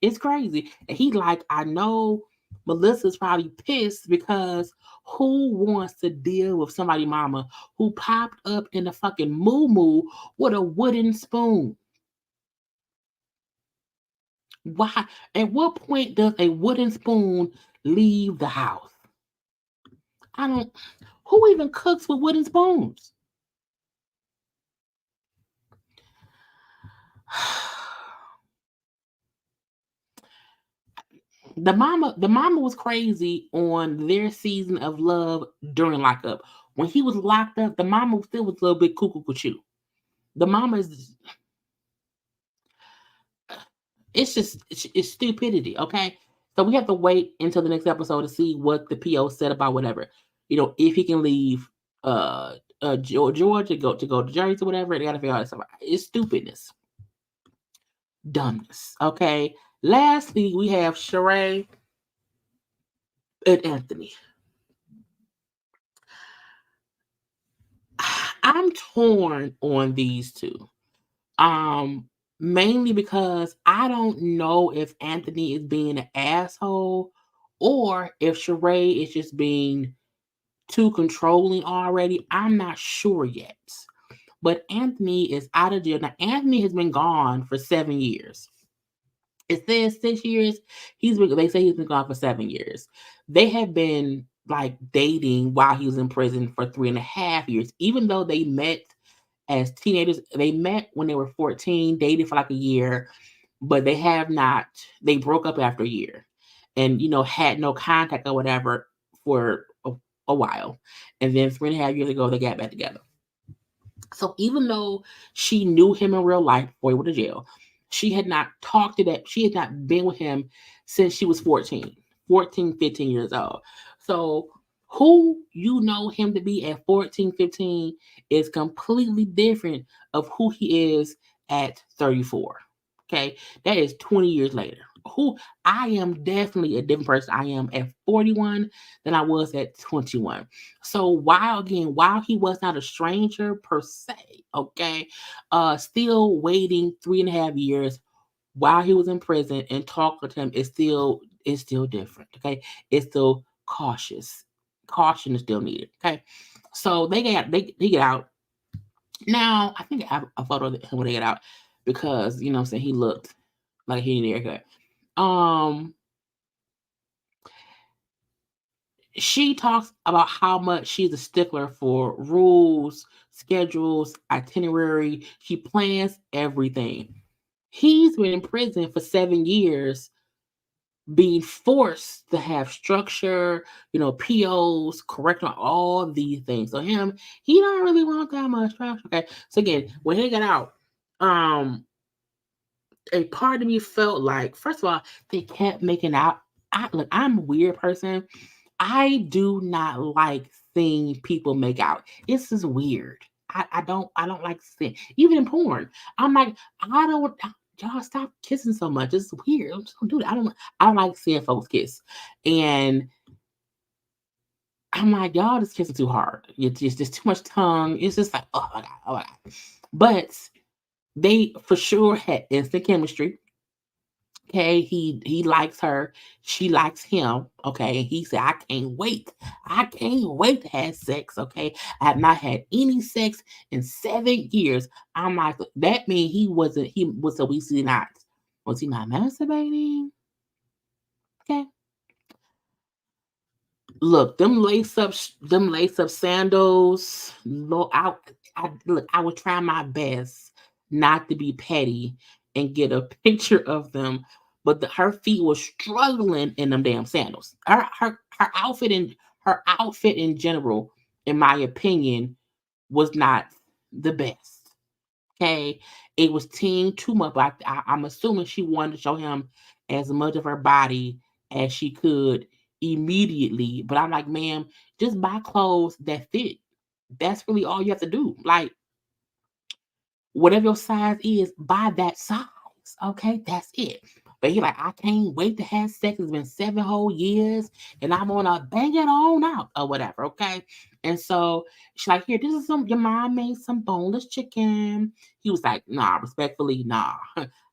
is crazy. And he like, I know Melissa's probably pissed because who wants to deal with somebody mama who popped up in a fucking moo with a wooden spoon? Why? At what point does a wooden spoon leave the house? I don't. Who even cooks with wooden spoons? The mama was crazy on their season of love during Lockup. When he was locked up, the mama still was a little bit cuckoo cuckoo. The mama is, it's just, it's stupidity, okay? So we have to wait until the next episode to see what the PO said about whatever. If he can leave Georgia, go to Jersey or whatever, they gotta figure out that stuff. It's stupidness. Dumbness. Okay. Lastly, we have Shereé and Anthony. I'm torn on these two. Mainly because I don't know if Anthony is being an asshole or if Shereé is just being too controlling already. I'm not sure yet. But Anthony is out of jail. Now, Anthony has been gone for 7 years. It says 6 years. They say he's been gone for 7 years. They have been like dating while he was in prison for 3.5 years, even though they met as teenagers. They met when they were 14, dated for like a year, but they broke up after a year and, had no contact or whatever for a while. And then 3.5 years ago, they got back together. So even though she knew him in real life before he went to jail, she had not she had not been with him since she was 14, 15 years old. So who you know him to be at 14, 15 is completely different of who he is at 34. Okay. That is 20 years later. Who I am definitely a different person I am at 41 than I was at 21. So while he was not a stranger per se, okay, still waiting 3.5 years while he was in prison and talking to him is still different. Okay. It's still cautious. Caution is still needed. Okay. So they get out. Now I think I have a photo of him when they get out because I'm saying he looked like he needed a haircut. She talks about how much she's a stickler for rules, schedules, itinerary. She plans everything. He's been in prison for 7 years, being forced to have structure, POs, correct on all these things. So he don't really want that much structure. Okay. So again, when he got out, a part of me felt like, first of all, they kept making out. I'm a weird person. I do not like seeing people make out. It's just weird. I don't like seeing, even in porn. I'm like, y'all stop kissing so much. It's weird. Just don't do that. I don't like seeing folks kiss. And I'm like, y'all just kissing too hard. It's just too much tongue. It's just like, oh my God, oh my God. But they for sure had instant chemistry. Okay, he likes her. She likes him. Okay, and he said, "I can't wait. I can't wait to have sex." Okay, I have not had any sex in 7 years. I'm like, that means he wasn't. He was so we see not. Was he not masturbating? Okay. Look, them lace up sandals. Look, I would try my best not to be petty and get a picture of them, but her feet were struggling in them damn sandals. Her outfit in general, in my opinion, was not the best. Okay, it was teeing too much. But I'm assuming she wanted to show him as much of her body as she could immediately. But I'm like, ma'am, just buy clothes that fit. That's really all you have to do. Like, whatever your size is, buy that size. Okay, that's it. But he like, I can't wait to have sex. It's been 7 whole years, and I'm gonna bang it on out or whatever. Okay, and so she's like, here, this is your mom made some boneless chicken. He was like, nah, respectfully, nah,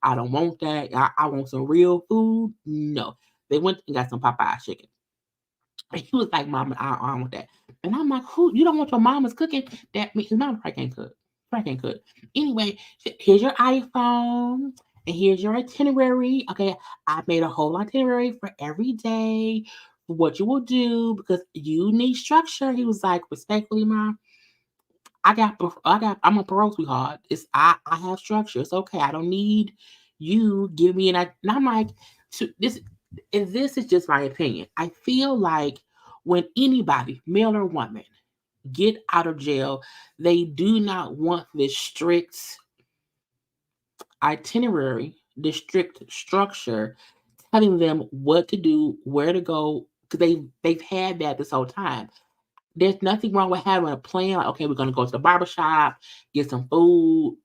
I don't want that. I want some real food. No, they went and got some Popeye chicken. And he was like, Mama, I don't want that. And I'm like, who? You don't want your mama's cooking? That means his mama probably can't cook. Probably can't cook. Anyway, here's your iPhone and here's your itinerary. Okay, I made a whole itinerary for every day, for what you will do because you need structure. He was like, respectfully, Mom, I'm a parole sweetheart. I have structure. It's okay. I don't need you give me and I'm like, so this is just my opinion. I feel like when anybody, male or woman, get out of jail. They do not want this strict itinerary, this strict structure, telling them what to do, where to go, because they've had that this whole time. There's nothing wrong with having a plan. Like, okay, we're gonna go to the barbershop, get some food.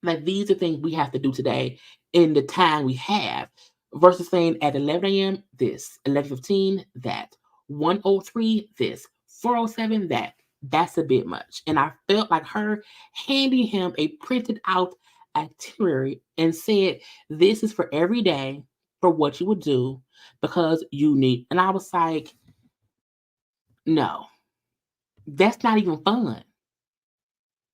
Like these are things we have to do today in the time we have, versus saying at 11 a.m. this, 11:15 that, 1:03 this, 4:07 that. That's a bit much. And I felt like her handing him a printed out itinerary and said, "This is for every day for what you would do because you need." And I was like, "No, that's not even fun.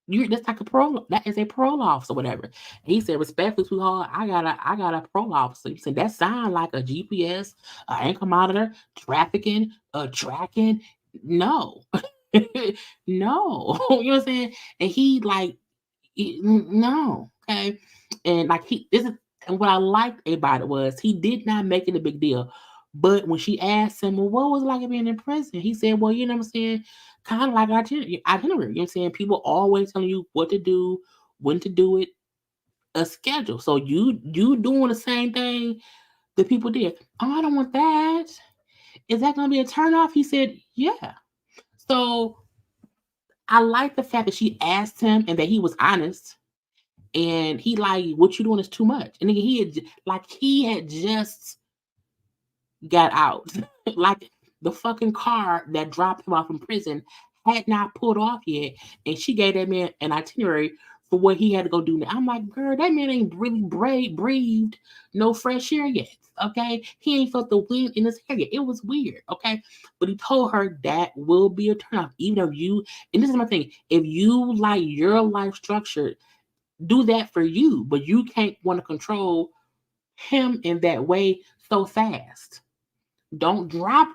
That's like a parole. That is a parole officer, whatever." And he said, "Respectfully, sweetheart, I got a parole officer." He said, "That sound like a GPS, ankle monitor, trafficking, tracking. No, no." You know what I'm saying? And he like, no, okay. And like and what I liked about it was he did not make it a big deal. But when she asked him, "Well, what was it like being in prison?" He said, "Well, you know what I'm saying? Kind of like itinerary. You know what I'm saying? People always telling you what to do, when to do it, a schedule. So you doing the same thing that people did. Oh, I don't want that. Is that gonna be a turnoff?" He said, "Yeah." So I like the fact that she asked him and that he was honest. And he like, "What you doing is too much." And then he had just got out. Like the fucking car that dropped him off in prison had not pulled off yet, and she gave that man an itinerary for what he had to go do now. I'm like, girl, that man ain't really breathed no fresh air yet. Okay, he ain't felt the wind in his hair yet. It was weird. Okay, but he told her that will be a turnoff, even if you. And this is my thing: if you like your life structured, do that for you, but you can't want to control him in that way so fast. Don't drop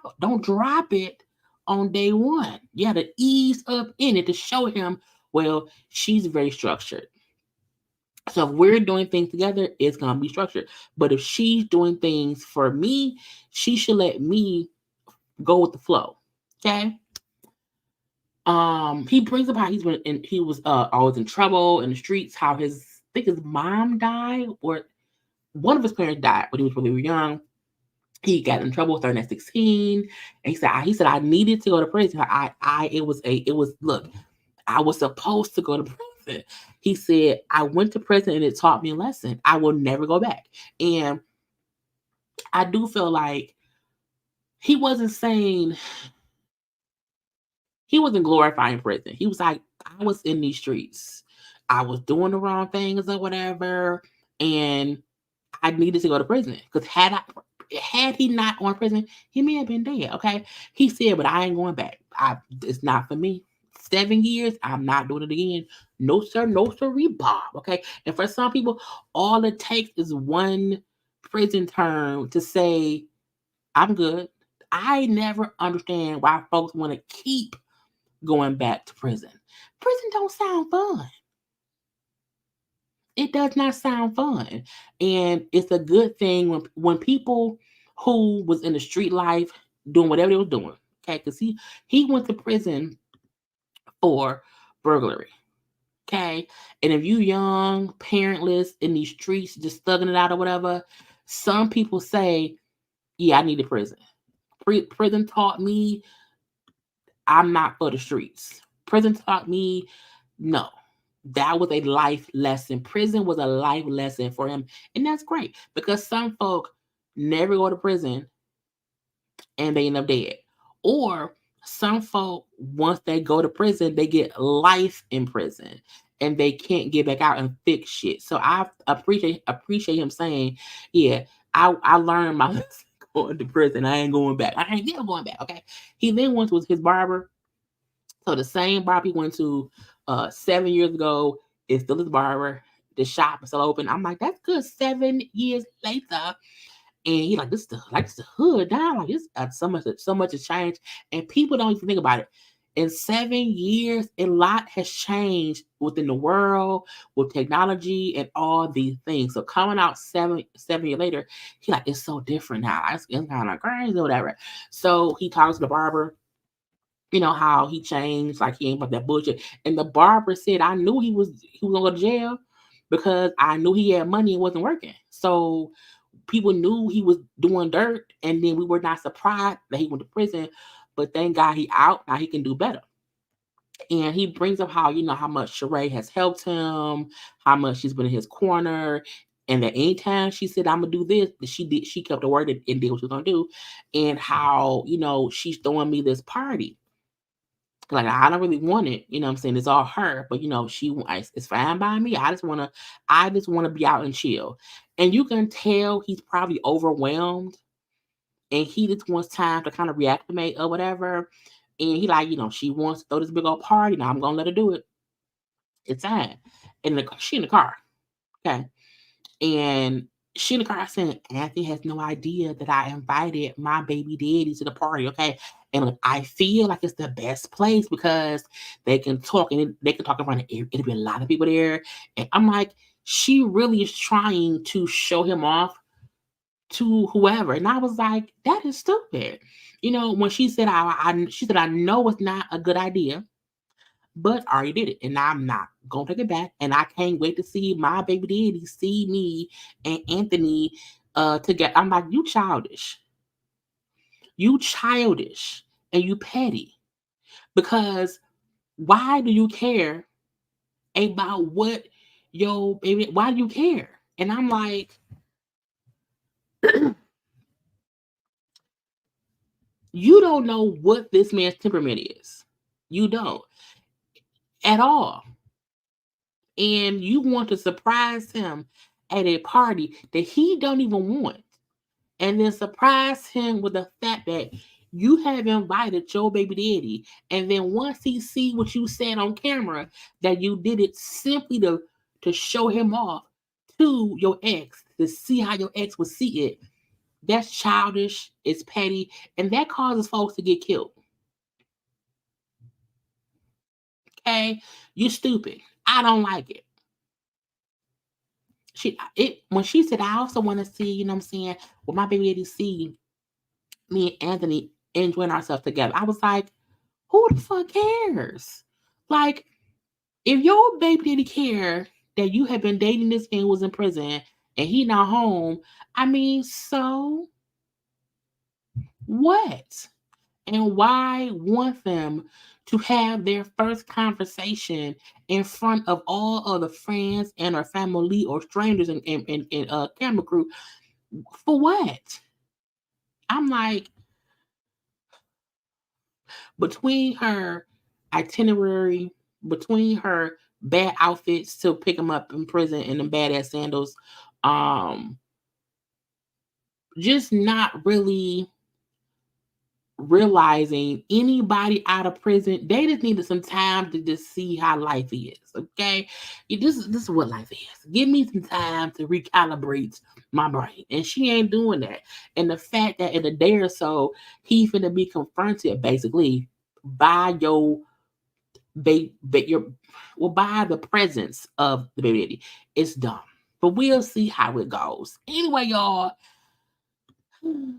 it on day one. You have to ease up in it to show him, well, she's very structured. So if we're doing things together, it's gonna be structured. But if she's doing things for me, she should let me go with the flow. Okay. He brings up how he was always in trouble in the streets, how I think his mom died, or one of his parents died when he was really young. He got in trouble with her at 16. And he said, "I needed to go to prison. Look, I was supposed to go to prison." He said, "I went to prison and it taught me a lesson. I will never go back." And I do feel like he wasn't saying, he wasn't glorifying prison. He was like, "I was in these streets. I was doing the wrong things or whatever. And I needed to go to prison. Because had he not gone to prison, he may have been dead." Okay. He said, "But I ain't going back. It's not for me. 7 years, I'm not doing it again. No, sir, no, sir, Bob." Okay. And for some people, all it takes is one prison term to say, "I'm good." I never understand why folks want to keep going back to prison. Prison don't sound fun. It does not sound fun. And it's a good thing when people who was in the street life doing whatever they was doing, okay, because he went to prison for burglary. Okay. And if you young, parentless in these streets, just thugging it out or whatever, some people say, "Yeah, I needed prison. Prison taught me I'm not for the streets. Prison taught me no." That was a life lesson. Prison was a life lesson for him. And that's great because some folk never go to prison and they end up dead. Or some folk, once they go to prison, they get life in prison and they can't get back out and fix shit. So I appreciate him saying, "Yeah, I learned my lesson going to prison. I ain't going back. I ain't never going back." Okay. He then went to his barber. So the same barber he went to 7 years ago is still his barber. The shop is still open. I'm like, that's good. 7 years later, and he like, this the hood down. Like it's so much has changed, and people don't even think about it. In 7 years, a lot has changed within the world with technology and all these things. So coming out 7 years later, he like, it's so different now. It's kind of crazy or whatever. So he talks to the barber. You know how he changed, like he ain't about that bullshit. And the barber said, I knew he was gonna go to jail because I knew he had money and wasn't working. So people knew he was doing dirt, and then we were not surprised that he went to prison. But thank God he out now. He can do better. And he brings up how how much Shereé has helped him, how much she's been in his corner, and that anytime she said I'm gonna do this, that she did. She kept her word and did what she was gonna do, and how she's throwing me this party. Like I don't really want it, what I'm saying? It's all her, but it's fine by me. I just wanna be out and chill. And you can tell he's probably overwhelmed and he just wants time to kind of reacclimate or whatever. And he like, she wants to throw this big old party. Now I'm gonna let her do it. It's time. And she in the car. Okay. And she in the car saying, Anthony has no idea that I invited my baby daddy to the party. Okay. And look, I feel like it's the best place because they can talk and they can talk in front of it'll be a lot of people there. And I'm like, she really is trying to show him off to whoever. And I was like, that is stupid. When she said she said, I know it's not a good idea, but I already did it. And I'm not gonna take it back. And I can't wait to see my baby daddy see me and Anthony together. I'm like, you childish. You childish and you petty. Because why do you care about what your baby why do you care? And I'm like, you don't know what this man's temperament is. You don't at all. And you want to surprise him at a party that he don't even want. And then surprise him with the fact that you have invited your baby daddy. And then once he see what you said on camera, that you did it simply to show him off to your ex, to see how your ex would see it. That's childish, it's petty, and that causes folks to get killed. Okay? You stupid. I don't like it. When she said, I also want to see, what I'm saying, well, my baby daddy see me and Anthony enjoying ourselves together. I was like, who the fuck cares? Like, if your baby daddy care that you have been dating this man who was in prison and he not home, I mean, so what? And why want them to have their first conversation in front of all other friends and or family or strangers and camera crew? For what? I'm like, between her itinerary, between her bad outfits to pick him up in prison and them badass sandals, just not really realizing anybody out of prison, they just needed some time to just see how life is. Okay, this is what life is. Give me some time to recalibrate my brain, and she ain't doing that. And the fact that in a day or so he finna be confronted basically by your by the presence of the baby daddy, it's dumb. But we'll see how it goes. Anyway, y'all,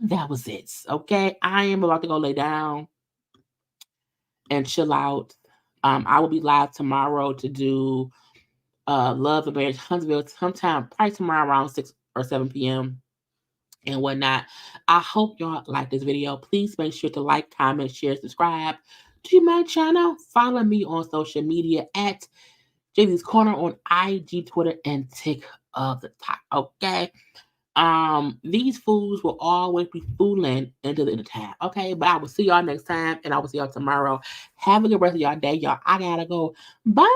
that was it. Okay, I am about to go lay down and chill out. I will be live tomorrow to do Love and Marriage Huntsville sometime probably tomorrow around 6 or 7 p.m. and whatnot. I hope y'all like this video. Please make sure to like, comment, share, subscribe to my channel. Follow me on social media at JayLeesCorner on IG, Twitter, and TikTok. Okay. These fools will always be fooling until the end of time. Okay, but I will see y'all next time, and I will see y'all tomorrow. Have a good rest of y'all day, y'all. I gotta go. Bye.